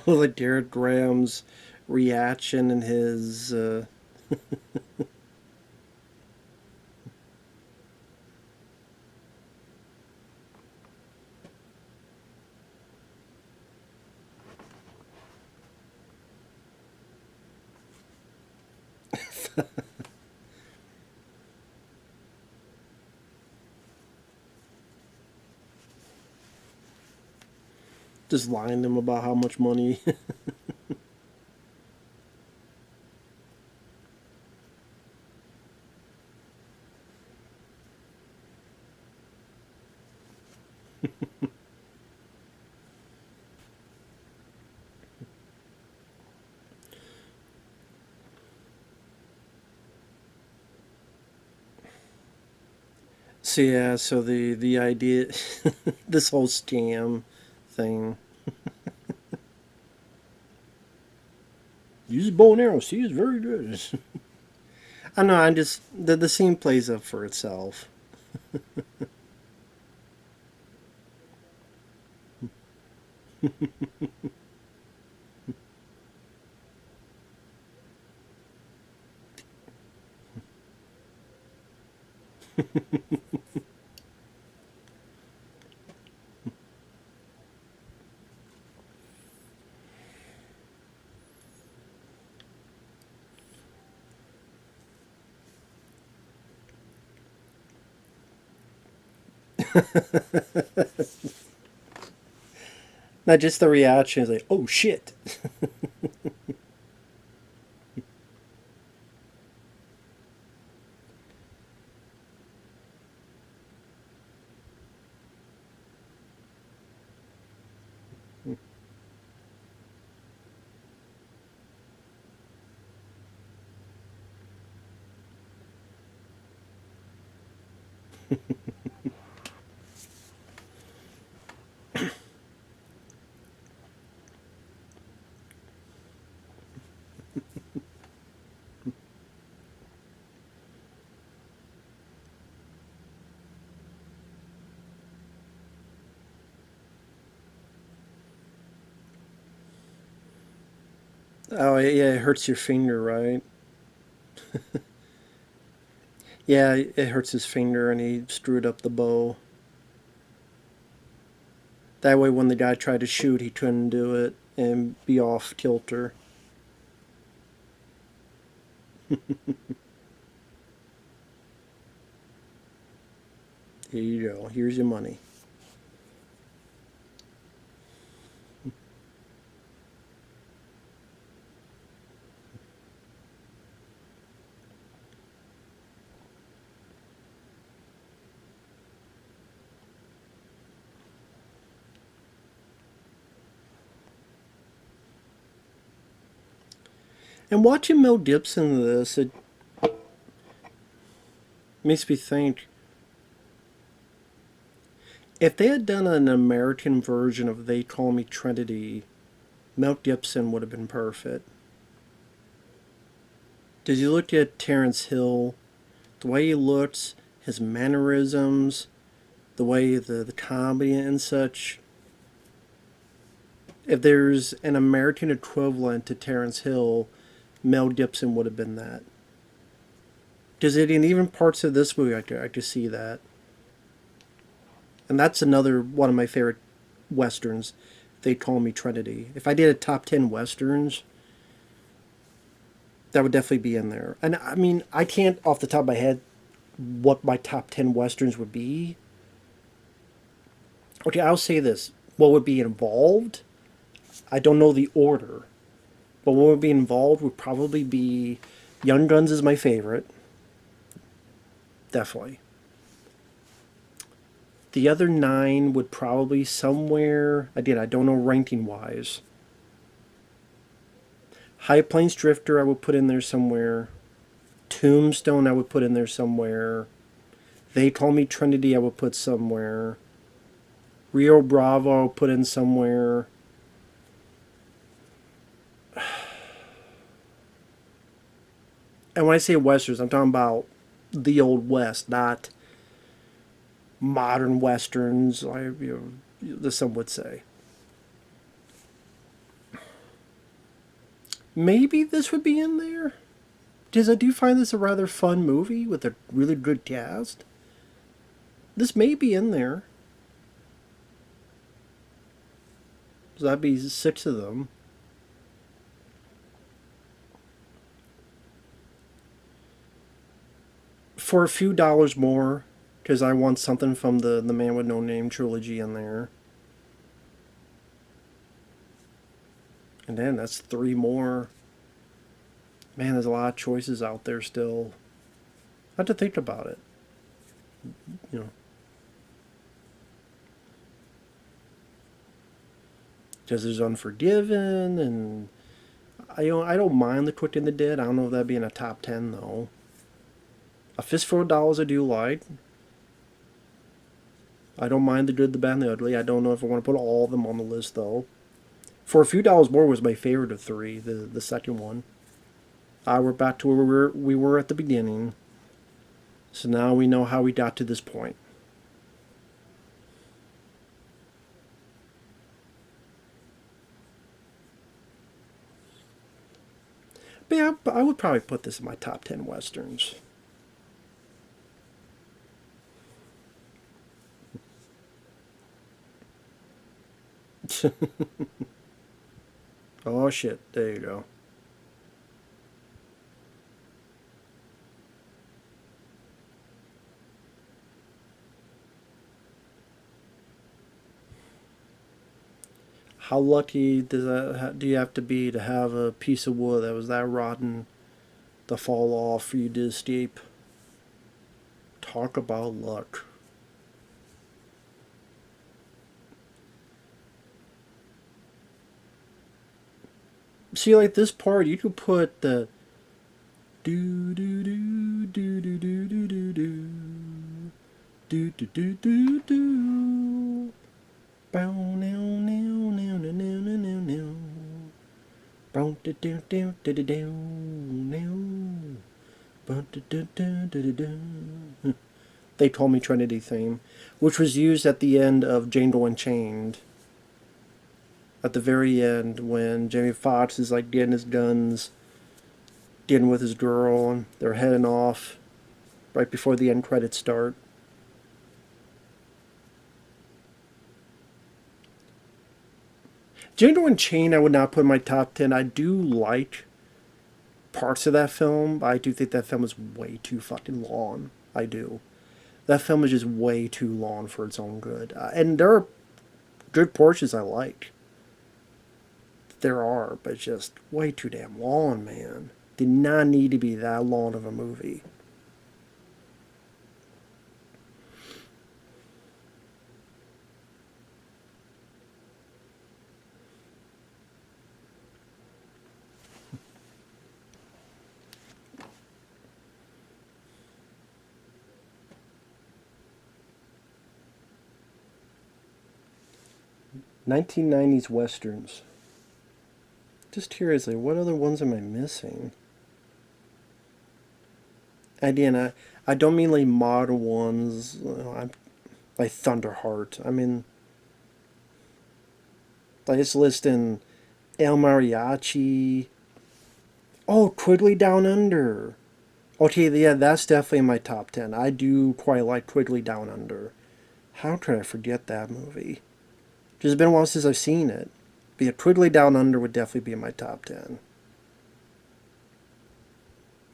Like Derek Graham's reaction and his. Just lying to him about how much money. So yeah, so the idea, this whole scam thing. Use a bow and arrow. See, it's very good. I know. I'm just the scene plays up for itself. Not just the reaction is like, oh shit. Oh yeah, it hurts your finger, right? Yeah, it hurts his finger, and he screwed up the bow. That way, when the guy tried to shoot, he couldn't do it and be off kilter. Here you go. Here's your money. And watching Mel Gibson in this, it makes me think if they had done an American version of They Call Me Trinity, Mel Gibson would have been perfect. Did you look at Terrence Hill? The way he looks, his mannerisms, the way the comedy and such. If there's an American equivalent to Terrence Hill, Mel Gibson would have been that. Because in even parts of this movie, I could see that. And that's another one of my favorite westerns. They Call Me Trinity. If I did a top 10 westerns, that would definitely be in there. And I mean, I can't off the top of my head what my top 10 westerns would be. Okay, I'll say this. What would be involved? I don't know the order. But what would be involved would probably be Young Guns is my favorite. Definitely. The other 9 would probably somewhere. I don't know ranking wise. High Plains Drifter I would put in there somewhere. Tombstone I would put in there somewhere. They Call Me Trinity I would put somewhere. Rio Bravo I would put in somewhere. And when I say westerns, I'm talking about the Old West, not modern westerns, some would say. Maybe this would be in there, because I do find this a rather fun movie with a really good cast. This may be in there. So that'd be 6 of them. For a few dollars more, because I want something from the Man with No Name trilogy in there. And then that's 3 more. Man, there's a lot of choices out there still. I have to think about it. You know. Because there's Unforgiven, and I don't mind The Quick and the Dead. I don't know if that'd be in a top 10 though. A Fistful of Dollars I do like. I don't mind The Good, the Bad, and the Ugly. I don't know if I want to put all of them on the list though. For a Few Dollars More was my favorite of 3, the second one. We're back to where we were at the beginning. So now we know how we got to this point. But yeah, I would probably put this in my top 10 westerns. Oh shit, there you go. How lucky do you have to be to have a piece of wood that was that rotten to fall off for you to escape? Talk about luck. See, like this part, you could put the do do do do do do do do do do do do do do. Bow now now now now now now now. Bow do do do do do do now. Bow do do do do do do. They Told Me Trinity theme, which was used at the end of Django Unchained. At the very end, when Jamie Foxx is like getting his guns, getting with his girl, and they're heading off right before the end credits start. Django Unchained I would not put in my top 10. I do like parts of that film, but I do think that film is way too fucking long. I do. That film is just way too long for its own good. And there are good portions I like. There are, but it's just way too damn long, man. Did not need to be that long of a movie. (1990s) westerns. Just curiously, what other ones am I missing? Again, I don't mean like modern ones. I'm like Thunderheart. I mean, Like it's listing El Mariachi. Oh, Quigley Down Under. Okay, yeah, that's definitely in my top 10. I do quite like Quigley Down Under. How could I forget that movie? Just been a while since I've seen it. But yeah, Quigley Down Under would definitely be in my top 10.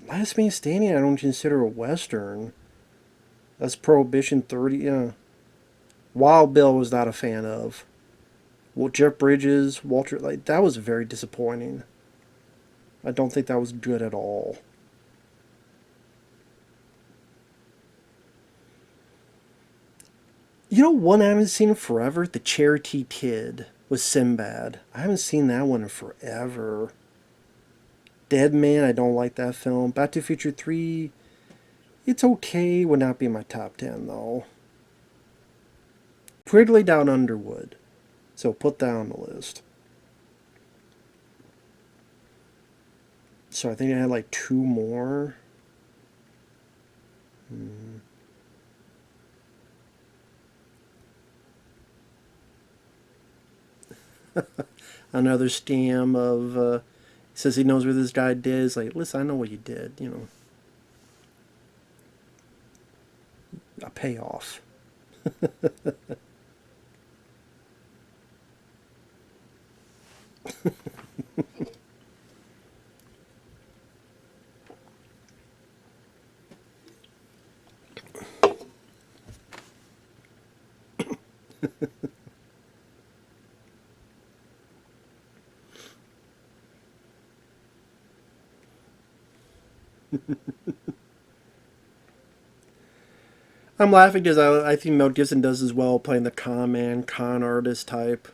Last Man Standing I don't consider a Western. That's Prohibition 30. Yeah. Wild Bill was not a fan of. Well, Jeff Bridges, Walter, like that was very disappointing. I don't think that was good at all. You know, one I haven't seen in forever, The Cherokee Kid with Sinbad. I haven't seen that one in forever. Dead Man, I don't like that film. Back to the Future 3, it's okay. Would not be in my top 10 though. Quigley Down Underwood. So put that on the list. So I think I had like two more. Another scam of says he knows what this guy did. It's like, listen, I know what you did. You know, a payoff. I'm laughing because I think Mel Gibson does as well, playing the con man, con artist type.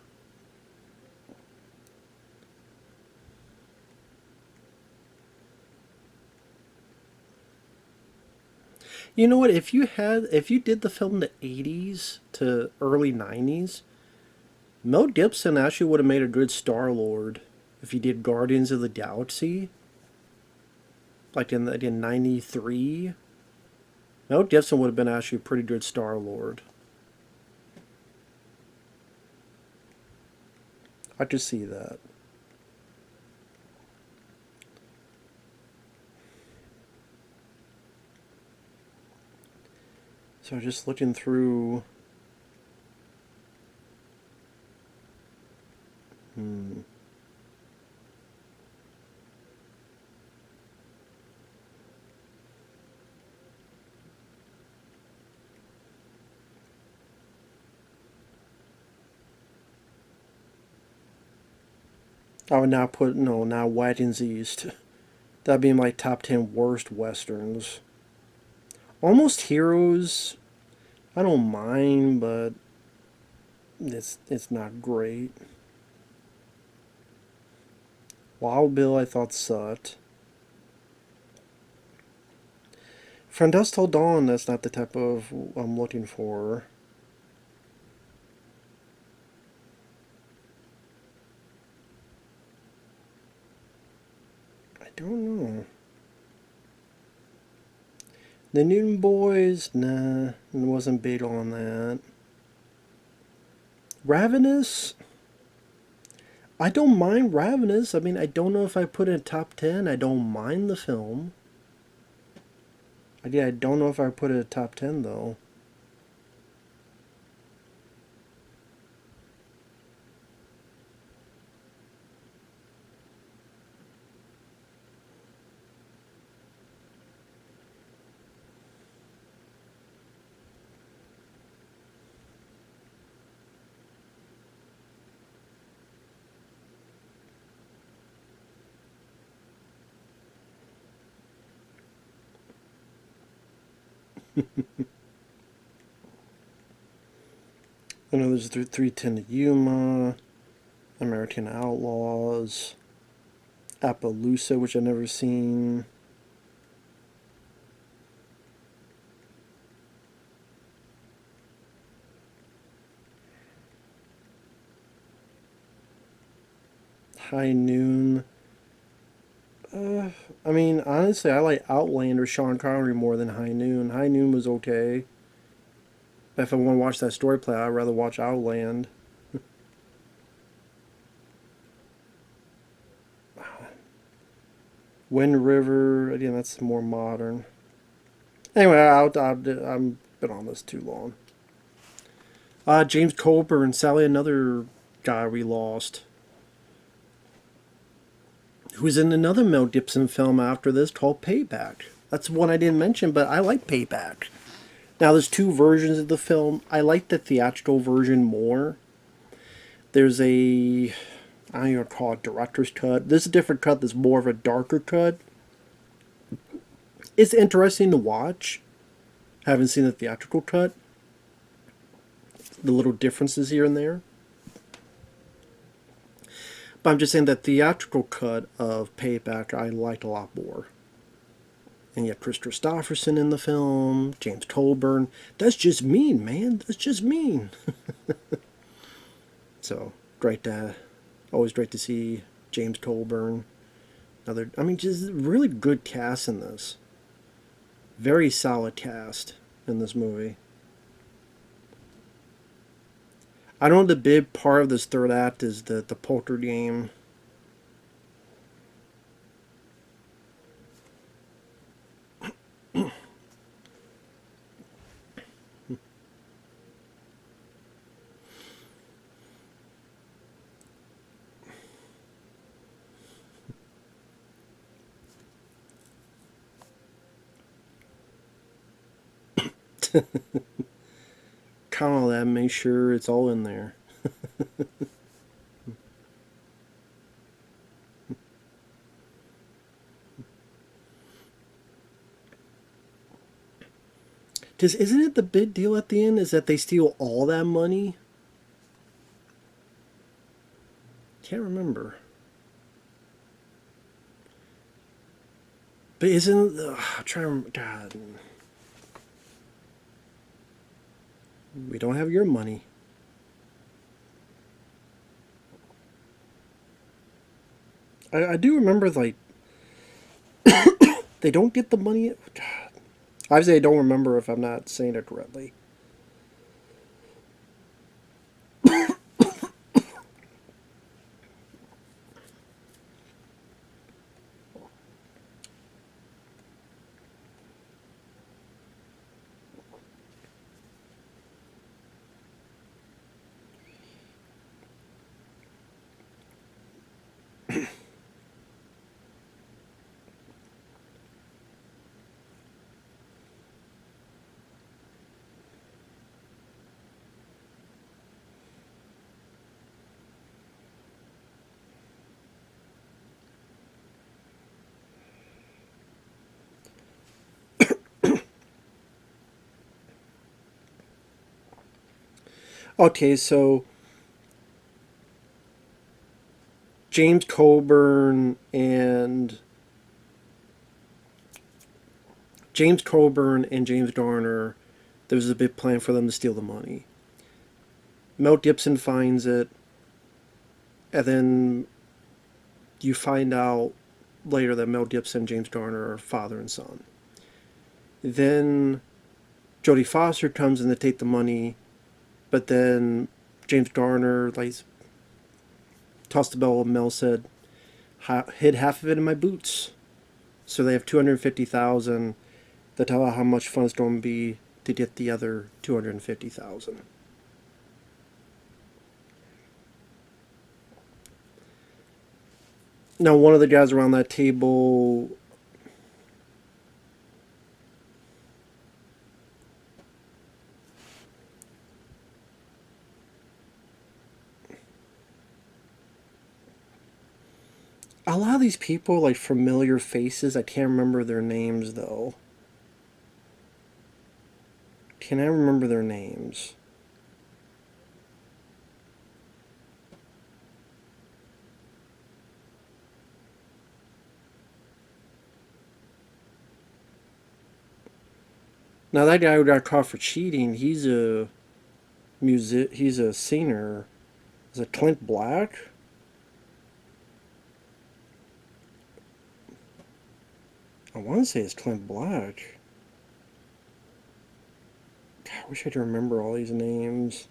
You know what? If you did the film in the '80s to early '90s, Mel Gibson actually would have made a good Star Lord. If he did Guardians of the Galaxy, like in '93, Mel Gibson would have been actually a pretty good Star Lord. I could see that. So just looking through. Hmm. I would not put no, not Wagons East. That'd be my top 10 worst westerns. Almost Heroes, I don't mind, but it's not great. Wild Bill, I thought sucked. From Dusk Till Dawn, that's not the type of I'm looking for. I don't know. The Newton Boys, nah, wasn't big on that. Ravenous, I don't mind Ravenous. I mean, I don't know if I put it in top 10. I don't mind the film. Yeah, I don't know if I put it in top 10 though. I know there's 310 to Yuma, American Outlaws, Appaloosa, which I've never seen. High Noon. I mean, honestly, I like Outlander, Sean Connery more than High Noon. High Noon was okay. If I want to watch that story play, I'd rather watch Outland. Wind River, again, that's more modern. Anyway, I'm been on this too long. James Coburn, Sally, another guy we lost, who's in another Mel Gibson film after this called Payback. That's one I didn't mention, but I like Payback. Now, there's two versions of the film. I like the theatrical version more. There's a, I don't even call it director's cut. There's a different cut that's more of a darker cut. It's interesting to watch. Haven't seen the theatrical cut. The little differences here and there. But I'm just saying that theatrical cut of Payback I liked a lot more. And yet Chris Christopherson in the film, James Coburn. That's just mean, man. That's just mean. So, always great to see James Coburn. Just really good cast in this. Very solid cast in this movie. I know the big part of this third act is the poker game. Count all that, make sure it's all in there. Isn't it the big deal at the end is that they steal all that money? Can't remember. But isn't I'm trying to remember, God, we don't have your money. I do remember, like, they don't get the money. God. Obviously, I don't remember if I'm not saying it correctly. Okay, so James Coburn and James Garner, there was a big plan for them to steal the money. Mel Gibson finds it, and then you find out later that Mel Gibson and James Garner are father and son. Then Jodie Foster comes in to take the money, but then James Garner tossed the bell, and Mel said, hid half of it in my boots. So they have $250,000. They tell how much fun it's going to be to get the other $250,000. Now, one of the guys around that table, a lot of these people, like, familiar faces. I can't remember their names, though. Can I remember their names? Now, that guy who got caught for cheating, he's a singer. Is it Clint Black? I want to say it's Clint Black. God, I wish I could remember all these names.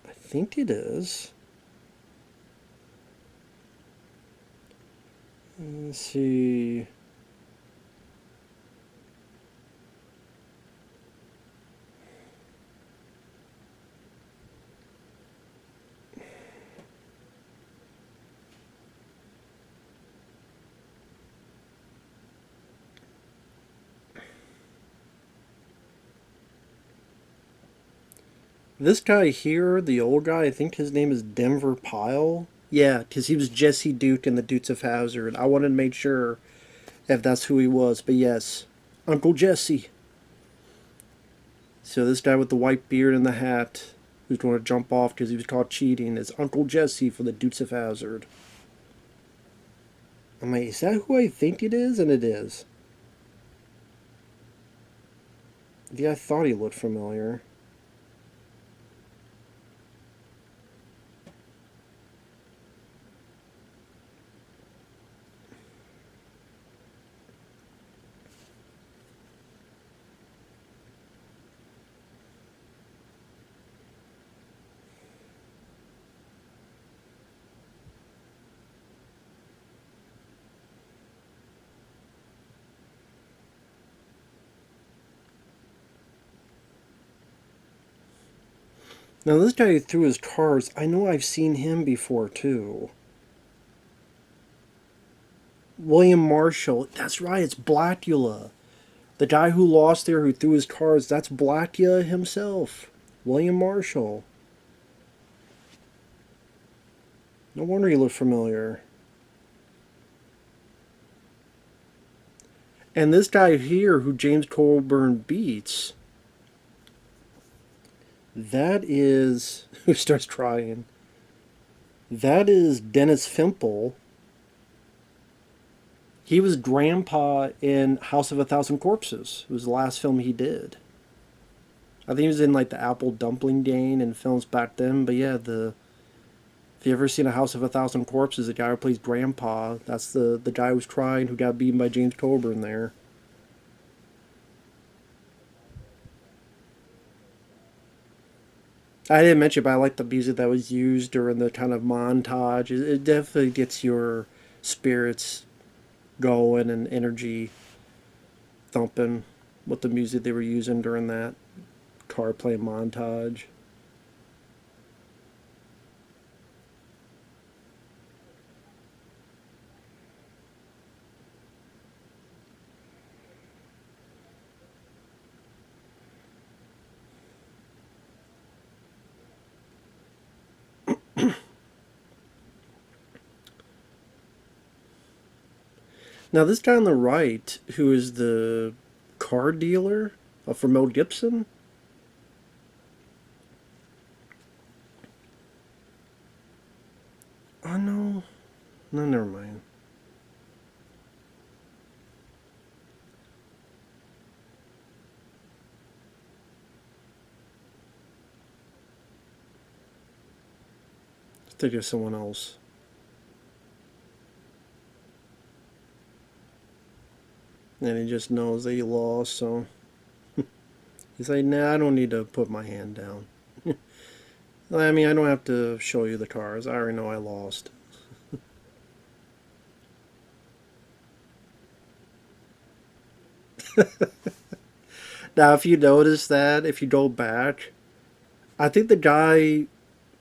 I think it is. Let's see. This guy here, the old guy, I think his name is Denver Pyle. Yeah, because he was Jesse Duke in the Dukes of Hazzard. I wanted to make sure if that's who he was, but yes, Uncle Jesse. So this guy with the white beard and the hat, who's going to jump off because he was caught cheating, is Uncle Jesse for the Dukes of Hazzard. I'm like, is that who I think it is? And it is. Yeah, I thought he looked familiar. Now this guy who threw his cars, I know I've seen him before too. William Marshall. That's right, it's Blackula. The guy who lost there who threw his cars, that's Blackula himself. William Marshall. No wonder he looked familiar. And this guy here who James Coburn beats, that is... Who starts crying? That is Dennis Fimple. He was Grandpa in House of a Thousand Corpses. It was the last film he did. I think he was in like the Apple Dumpling Gang and films back then. But yeah, if you ever seen A House of a Thousand Corpses, the guy who plays Grandpa, that's the guy who was crying who got beaten by James Coburn there. I didn't mention, but I like the music that was used during the kind of montage. It definitely gets your spirits going and energy thumping with the music they were using during that car play montage. Now, this guy on the right, who is the car dealer for Mel Gibson, oh no, no, never mind. Let's think of someone else. And he just knows that he lost, so he's like, nah, I don't need to put my hand down. I mean, I don't have to show you the cars. I already know I lost. Now, if you notice that, if you go back, I think the guy,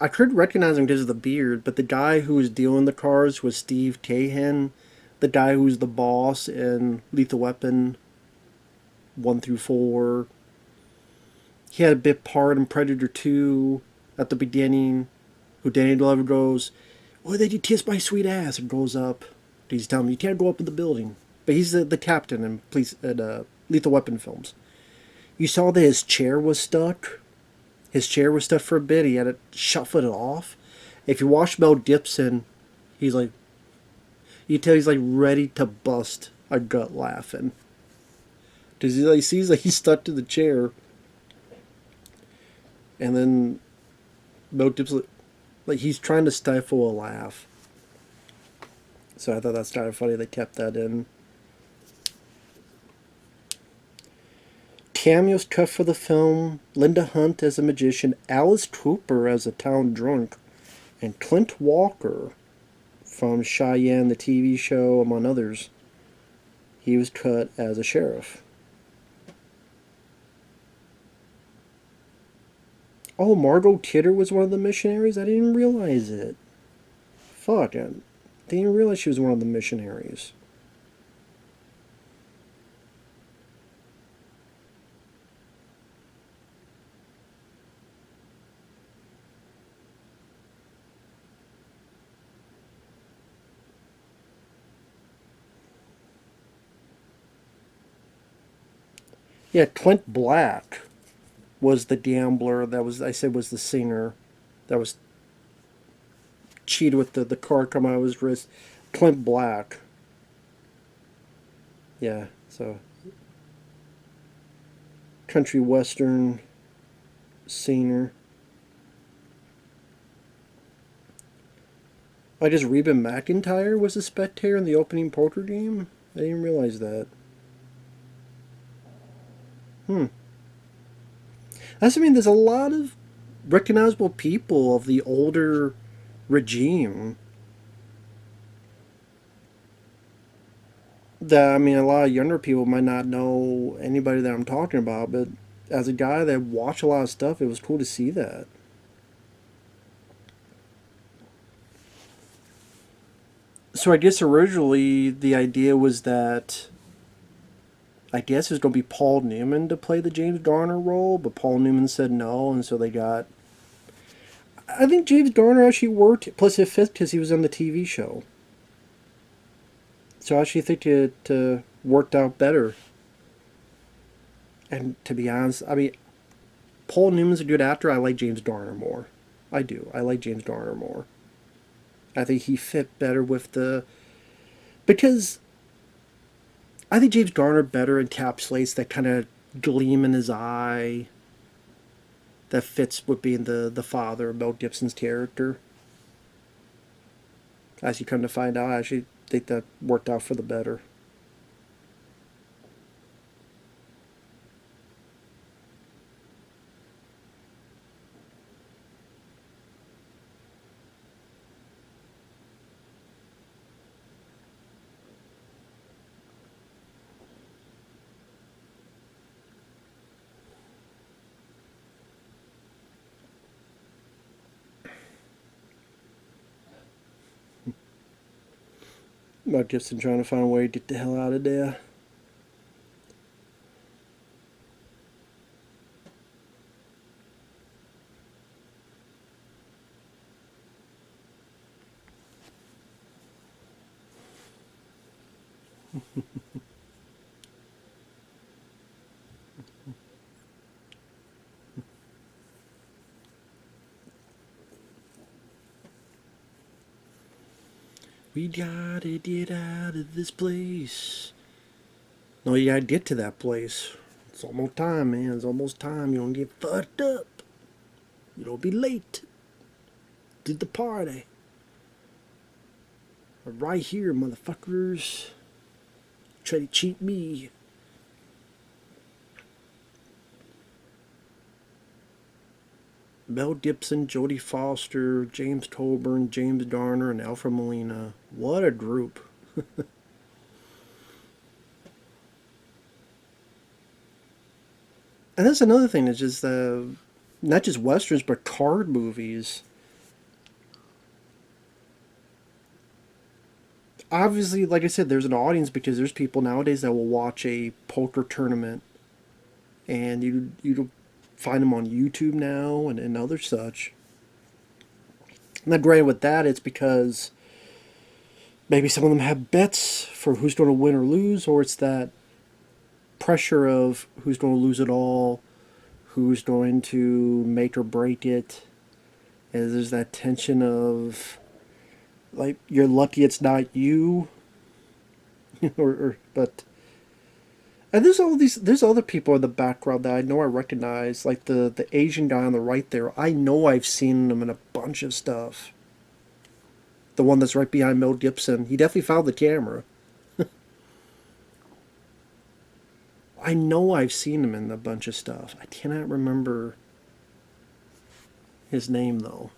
I could recognize him because of the beard, but the guy who was dealing the cars was Steve Cahan, the guy who's the boss in Lethal Weapon 1 through 4. He had a bit part in Predator 2 at the beginning, who Danny Glover goes, "Why did you kiss my sweet ass?" and goes up. He's telling me, "You can't go up in the building." But he's the captain in Lethal Weapon films. You saw that his chair was stuck? His chair was stuck for a bit. He had to shuffle it off. If you watch Mel Gibson, he's like, you tell he's like ready to bust a gut laughing. Because he like, sees like he's stuck to the chair. And then Mel Gibson, like he's trying to stifle a laugh. So I thought that's kind of funny they kept that in. cameos cut for the film: Linda Hunt as a magician, Alice Cooper as a town drunk, and Clint Walker from Cheyenne, the TV show, among others. He was cut as a sheriff. Oh, Margot Kidder was one of the missionaries? I didn't realize it. Fuck, I didn't realize she was one of the missionaries. Yeah, Clint Black was the gambler that was, I said, was the singer that was cheated with the card coming out of his wrist. Clint Black. Yeah, so country western singer. I just Reba McEntire was a spectator in the opening poker game. I didn't realize that. Hmm. That's, I mean, there's a lot of recognizable people of the older regime that, I mean, a lot of younger people might not know anybody that I'm talking about, but as a guy that watched a lot of stuff, it was cool to see that. So I guess originally the idea was that, I guess it was going to be Paul Newman to play the James Garner role, but Paul Newman said no, and so they got. I think James Garner actually worked, plus it fit because he was on the TV show. So I actually think it worked out better. And to be honest, I mean, Paul Newman's a good actor. I like James Garner more. I do. I like James Garner more. I think he fit better with the. Because I think James Garner better encapsulates that kind of gleam in his eye that fits with being the father of Mel Gibson's character. As you come to find out, I actually think that worked out for the better. Mel Gibson trying to find a way to get the hell out of there. We gotta get out of this place. No, you gotta get to that place. It's almost time, man. It's almost time. You don't get fucked up. You don't be late to the party. Right here, motherfuckers. Try to cheat me. Mel Gibson, Jodie Foster, James Coburn, James Garner, and Alfred Molina. What a group. And that's another thing, is just not just westerns, but card movies. Obviously, like I said, there's an audience because there's people nowadays that will watch a poker tournament, and you find them on YouTube now and other such. Now, granted, with that, it's because maybe some of them have bets for who's going to win or lose, or it's that pressure of who's going to lose it all, who's going to make or break it. And there's that tension of, like, you're lucky it's not you, but. And there's other people in the background that I know I recognize, like the Asian guy on the right there. I know I've seen him in a bunch of stuff. The one that's right behind Mel Gibson. He definitely found the camera. I know I've seen him in a bunch of stuff. I cannot remember his name though.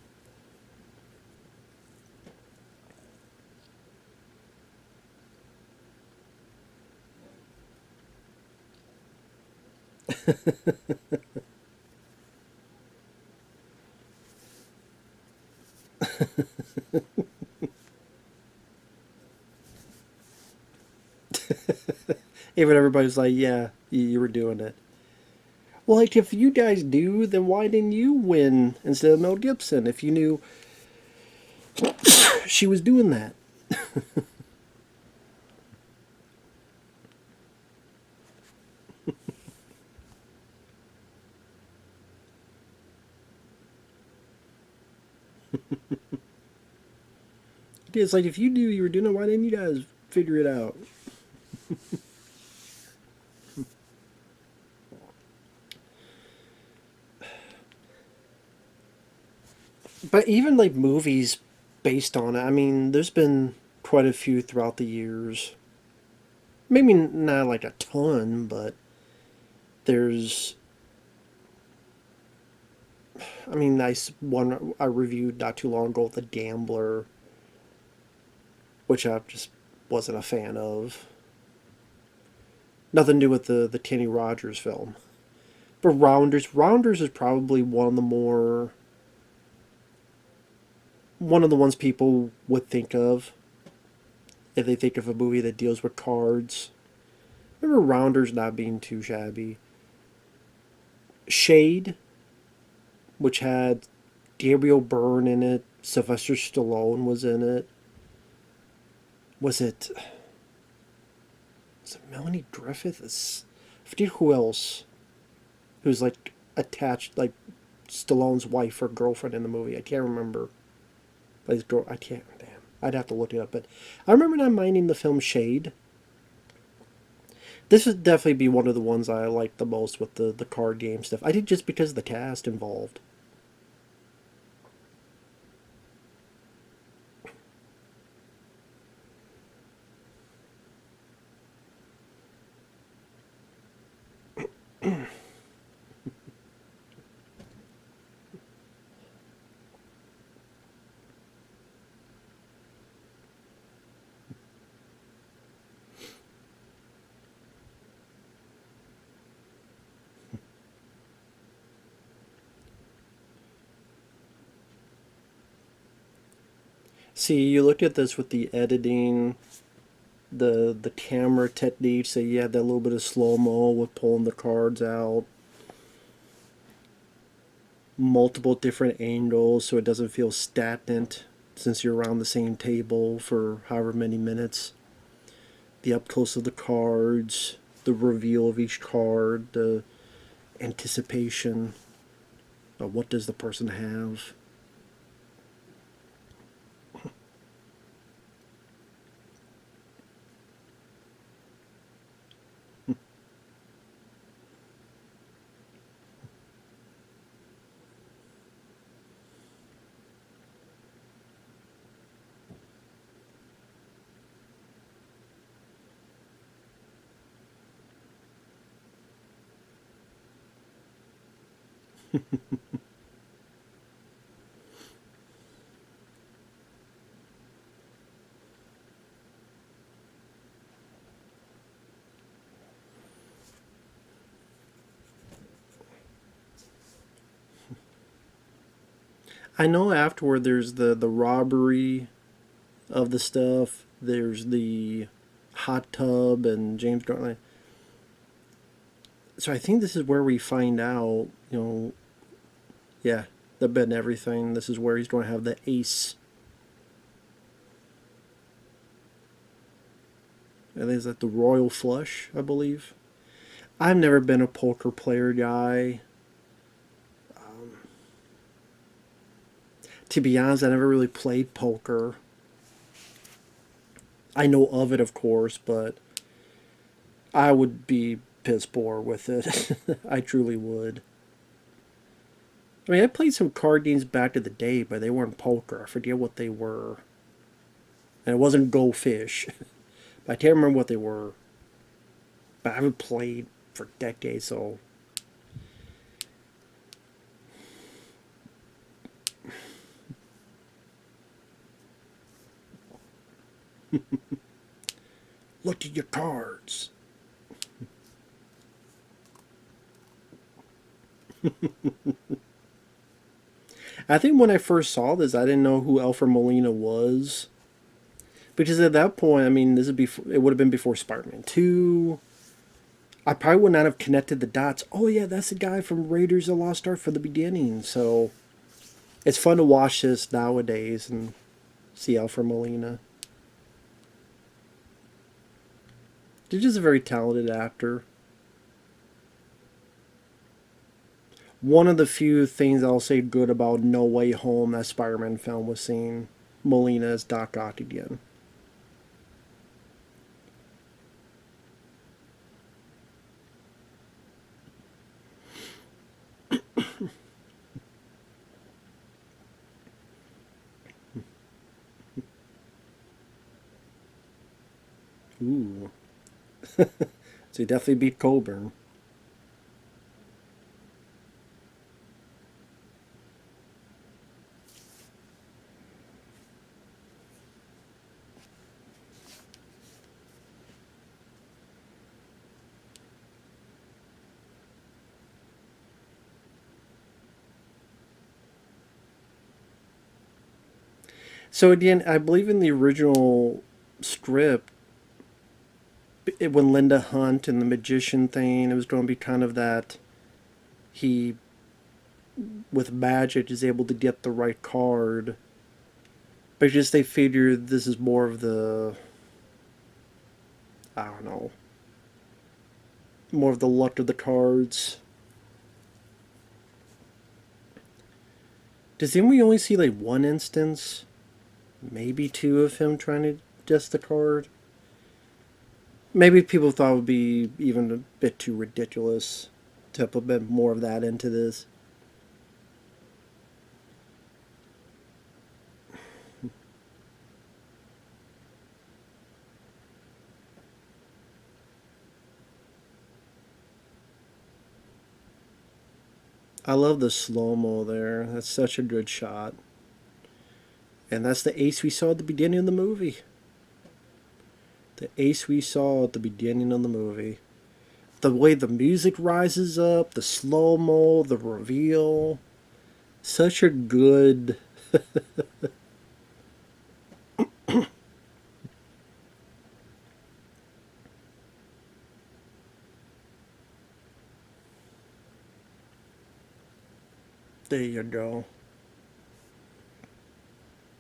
Even everybody's like, yeah, you were doing it. Well, like, if you guys do, then why didn't you win instead of Mel Gibson if you knew she was doing that? It's like, if you knew you were doing it, why didn't you guys figure it out? But even, like, movies based on it, I mean, there's been quite a few throughout the years. Maybe not like a ton, but there's, I mean, nice one I reviewed not too long ago, The Gambler, which I just wasn't a fan of. Nothing to do with the Kenny Rogers film. But Rounders is probably one of the ones people would think of if they think of a movie that deals with cards. Remember Rounders not being too shabby. Shade, which had Gabriel Byrne in it, Sylvester Stallone was in it. Was it? Was it Melanie Griffith? I forget who else. Who's like attached, like Stallone's wife or girlfriend in the movie. I can't remember. But his girl, I can't. Damn, I'd have to look it up. But I remember not minding the film Shade. This would definitely be one of the ones I liked the most with the card game stuff. I did just because of the cast involved. See, you look at this with the editing, the camera techniques. So you have that little bit of slow mo with pulling the cards out, multiple different angles, so it doesn't feel stagnant since you're around the same table for however many minutes. The up close of the cards, the reveal of each card, the anticipation of what does the person have. I know afterward there's the robbery of the stuff. There's the hot tub and James Garner. So I think this is where we find out, yeah, the bed and everything. This is where he's going to have the ace. I think it's at the Royal Flush, I believe. I've never been a poker player guy. To be honest, I never really played poker. I know of it, of course, but I would be piss poor with it. I truly would. I mean, I played some card games back in the day, but they weren't poker. I forget what they were. And it wasn't Go Fish. I can't remember what they were. But I haven't played for decades. So look at your cards. I think when I first saw this, I didn't know who Alfred Molina was. Because at that point, I mean, this would be it would have been before Spider-Man 2. I probably would not have connected the dots. Oh yeah, that's the guy from Raiders of the Lost Ark from the beginning. So it's fun to watch this nowadays and see Alfred Molina. He's just a very talented actor. One of the few things I'll say good about No Way Home, that Spider-Man film, was seeing Molina as Doc Ock again. Ooh. So he definitely beat Coburn. So again, I believe in the original script, when Linda Hunt and the magician thing, it was going to be kind of that he, with magic, is able to get the right card. But just they figured this is more of the, I don't know, more of the luck of the cards. Didn't we only see like one instance, maybe two, of him trying to guess the card? Maybe people thought it would be even a bit too ridiculous to put a bit more of that into this. I love the slow-mo there. That's such a good shot. And that's the ace we saw at the beginning of the movie. The ace we saw at the beginning of the movie. The way the music rises up, the slow-mo, the reveal. Such a good... There you go.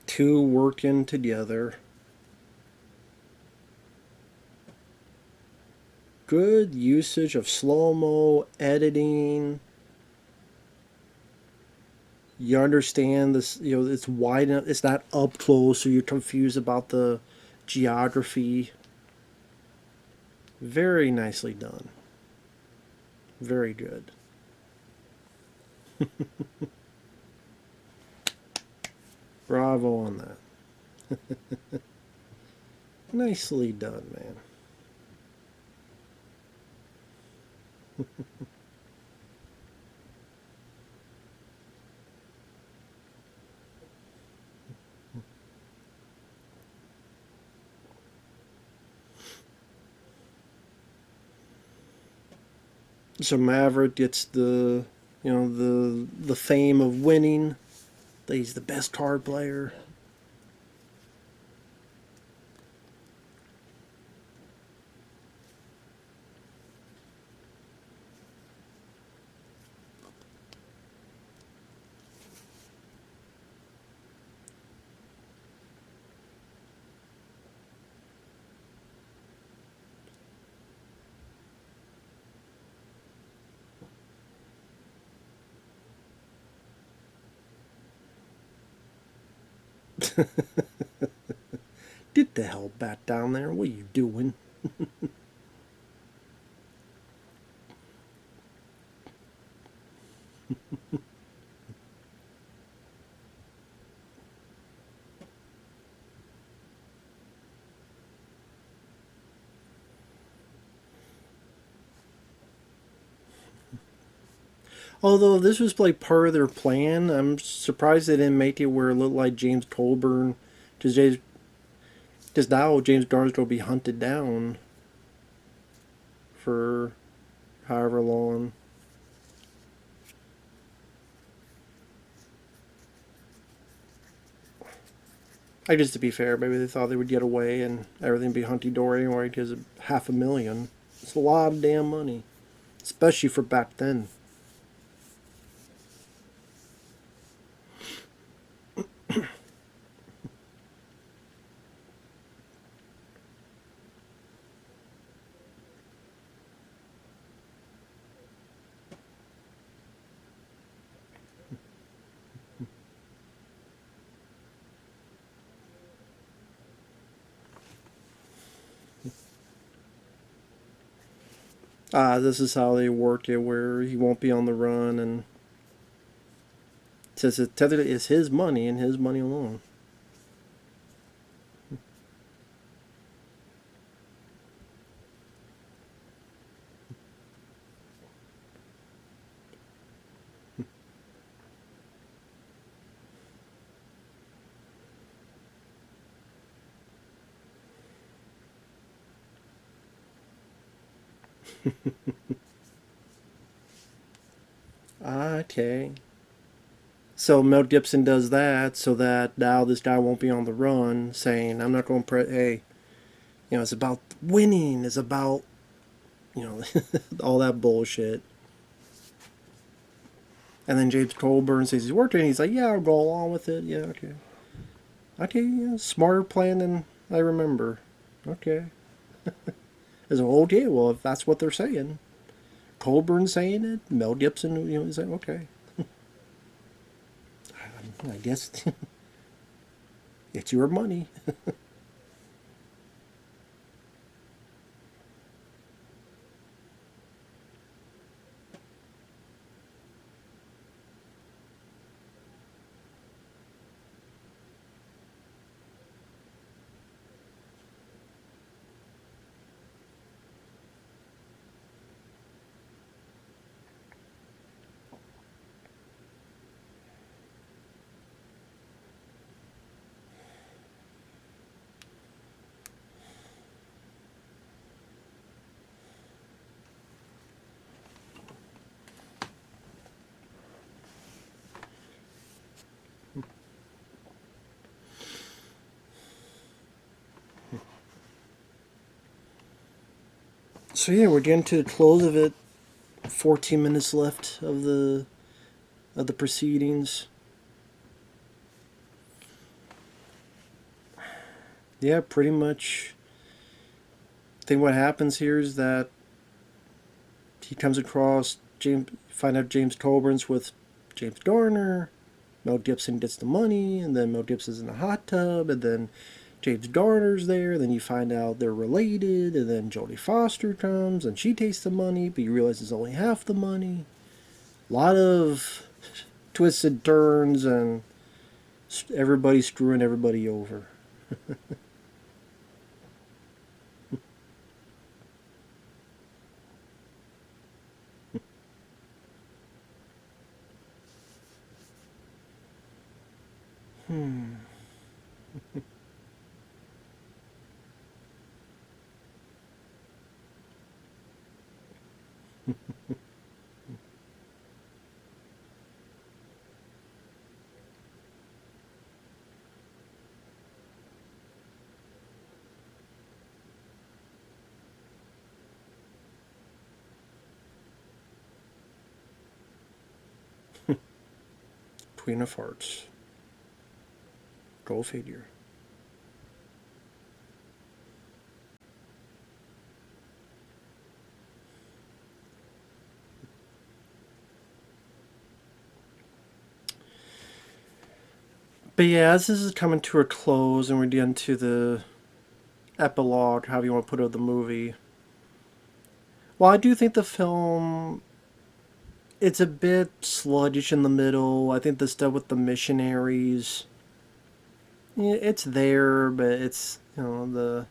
Two working together. Good usage of slow-mo, editing. You understand this, it's wide enough, it's not up close, so you're confused about the geography. Very nicely done. Very good. Bravo on that. Nicely done, man. So Maverick gets the fame of winning. That he's the best card player. Get the hell back down there. What are you doing? Although this was like part of their plan, I'm surprised they didn't make it where it looked like James Coburn, because now James Garner will be hunted down for however long. I guess to be fair, maybe they thought they would get away and everything be hunky dory anyway because of $500,000. It's a lot of damn money, especially for back then. This is how they work it, where he won't be on the run, and it says it technically is his money and his money alone. Okay. So Mel Gibson does that so that now this guy won't be on the run, saying, "I'm not going to hey, it's about winning. It's about you know all that bullshit." And then James Coburn says he's working. He's like, "Yeah, I'll go along with it. Yeah, okay, okay, yeah, smarter plan than I remember. Okay." As a okay, well, if that's what they're saying, Coburn saying it, Mel Gibson, he's like, okay, I guess it's your money. So yeah, we're getting to the close of it. 14 minutes left of the proceedings. Yeah, pretty much. I think what happens here is that he comes across find out James Coburn's with James Garner. Mel Gibson gets the money, and then Mel Gibson's in the hot tub, and then James Garner's there. Then you find out they're related, and then Jodie Foster comes, and she takes the money, but you realize it's only half the money. A lot of twists and turns, and everybody screwing everybody over. Queen of Hearts. Go figure. But yeah, as this is coming to a close and we're getting to the epilogue, however you want to put it, of the movie. Well, I do think the film, it's a bit sluggish in the middle. I think the stuff with the missionaries, yeah, it's there, but it's yeah.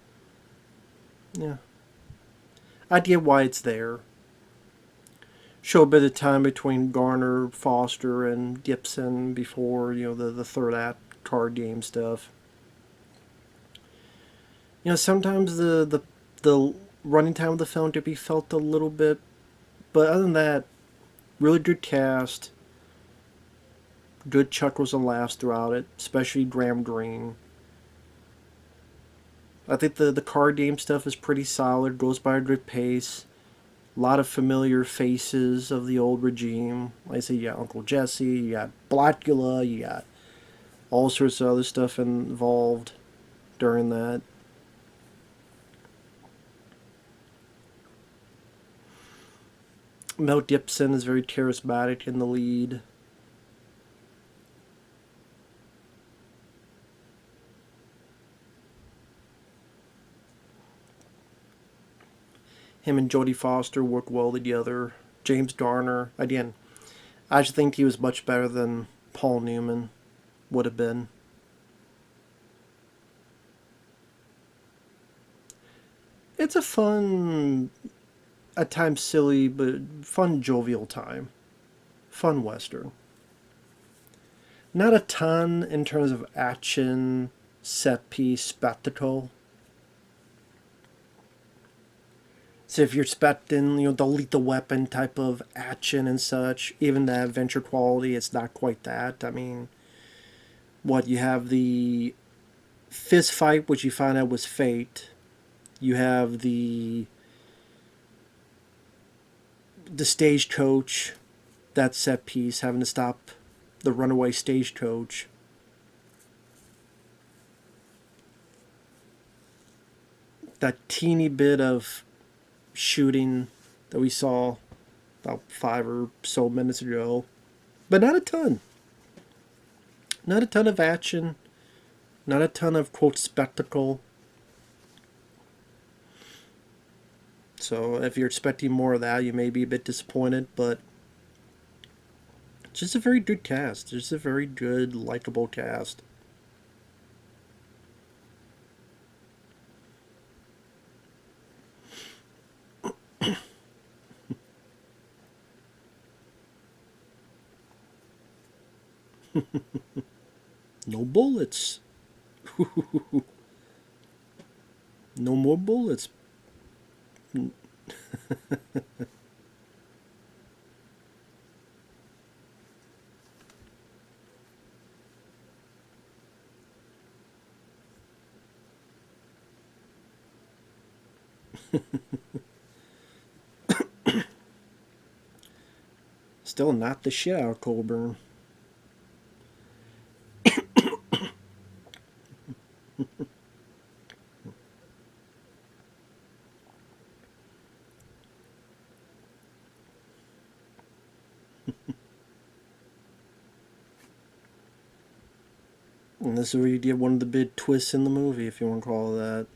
I get why it's there. show a bit of time between Garner, Foster, and Gibson before the third act card game stuff. Sometimes the running time of the film could be felt a little bit, but other than that, really good cast, good chuckles and laughs throughout it, especially Graham Greene. I think the card game stuff is pretty solid, goes by a good pace. A lot of familiar faces of the old regime. Like I say, you got Uncle Jesse, you got Blackula, you got all sorts of other stuff involved during that. Mel Gibson is very charismatic in the lead. Him and Jodie Foster work well together. James Garner, again, I just think he was much better than Paul Newman would have been. It's a fun, at times silly, but fun, jovial time. Fun Western. Not a ton in terms of action, set piece, spectacle. So if you're expecting, the lethal weapon type of action and such, even the adventure quality, it's not quite that. I mean, what you have the fist fight, which you find out was fate. You have the stagecoach, that set piece, having to stop the runaway stagecoach. That teeny bit of shooting that we saw about 5 or so minutes ago, but not a ton. Not a ton of action, not a ton of quote spectacle. So if you're expecting more of that, you may be a bit disappointed, but just a very good cast. Just a very good, likable cast. No bullets. No more bullets. Still not the shit out of Coburn. And this is where you get one of the big twists in the movie, if you want to call it that.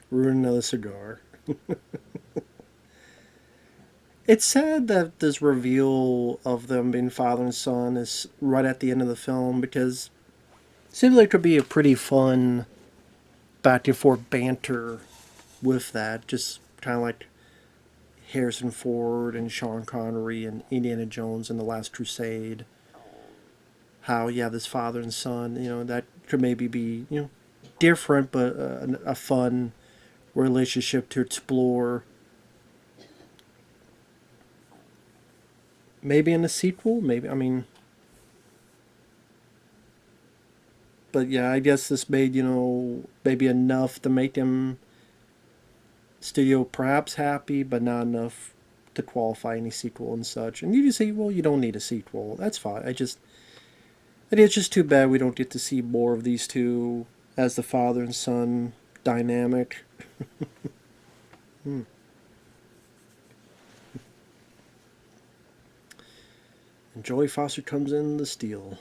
Ruin another cigar. It's sad that this reveal of them being father and son is right at the end of the film, because it seems like it could be a pretty fun back and forth banter with that. Just kind of like Harrison Ford and Sean Connery and Indiana Jones in The Last Crusade. How, yeah, this father and son, that could maybe be, different, but a fun relationship to explore. Maybe in a sequel, maybe, I mean, but yeah, I guess this made, maybe enough to make them studio perhaps happy, but not enough to qualify any sequel and such. And you just say, well, you don't need a sequel. That's fine. It's just too bad we don't get to see more of these two as the father and son dynamic. Hmm. And Jodie Foster comes in the steel.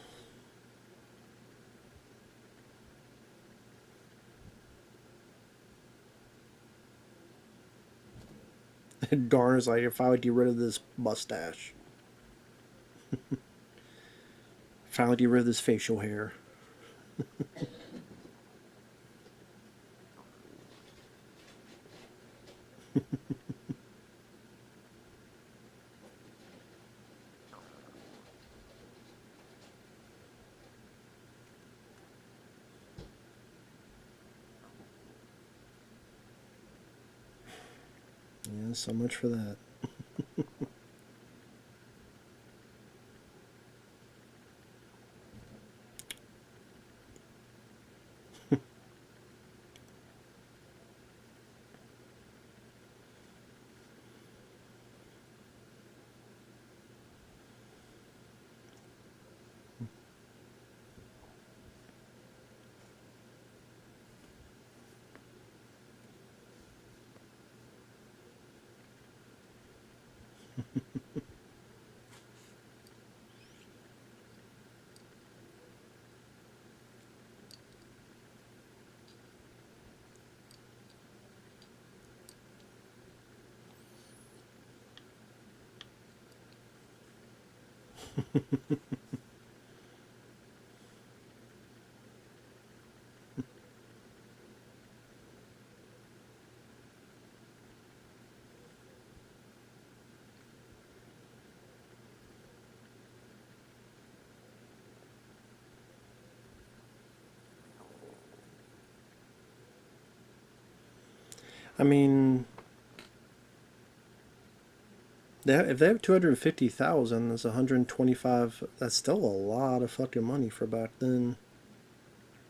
And Garner's like, if I would get rid of this mustache, if I would get rid of this facial hair. Yeah, so much for that. I mean, if they have 250,000, that's 125. That's still a lot of fucking money for back then.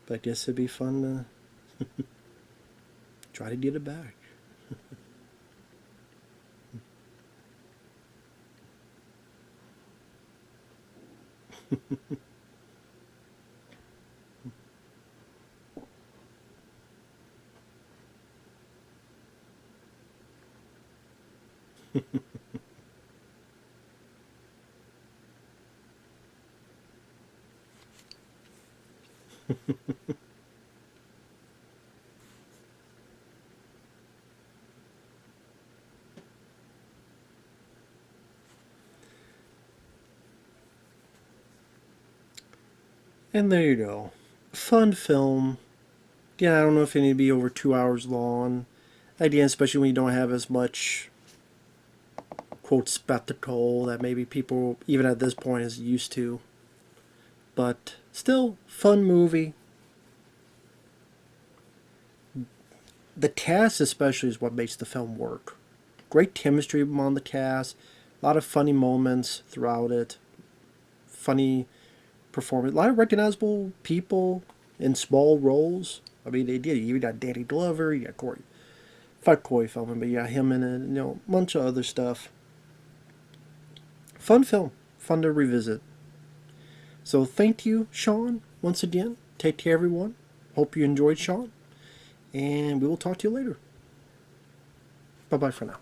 But I guess it'd be fun to try to get it back. And there you go. Fun film. Yeah, I don't know if it need to be over 2 hours long. Again, especially when you don't have as much quote spectacle that maybe people even at this point is used to. But still, fun movie. The cast especially is what makes the film work. Great chemistry among the cast. A lot of funny moments throughout it. Funny performance. A lot of recognizable people in small roles. I mean, they did. You got Danny Glover. You got Corey. Fuck Corey Feldman, but you got him in it. A bunch of other stuff. Fun film. Fun to revisit. So thank you, Shawn, once again. Take care, everyone. Hope you enjoyed, Shawn. And we will talk to you later. Bye-bye for now.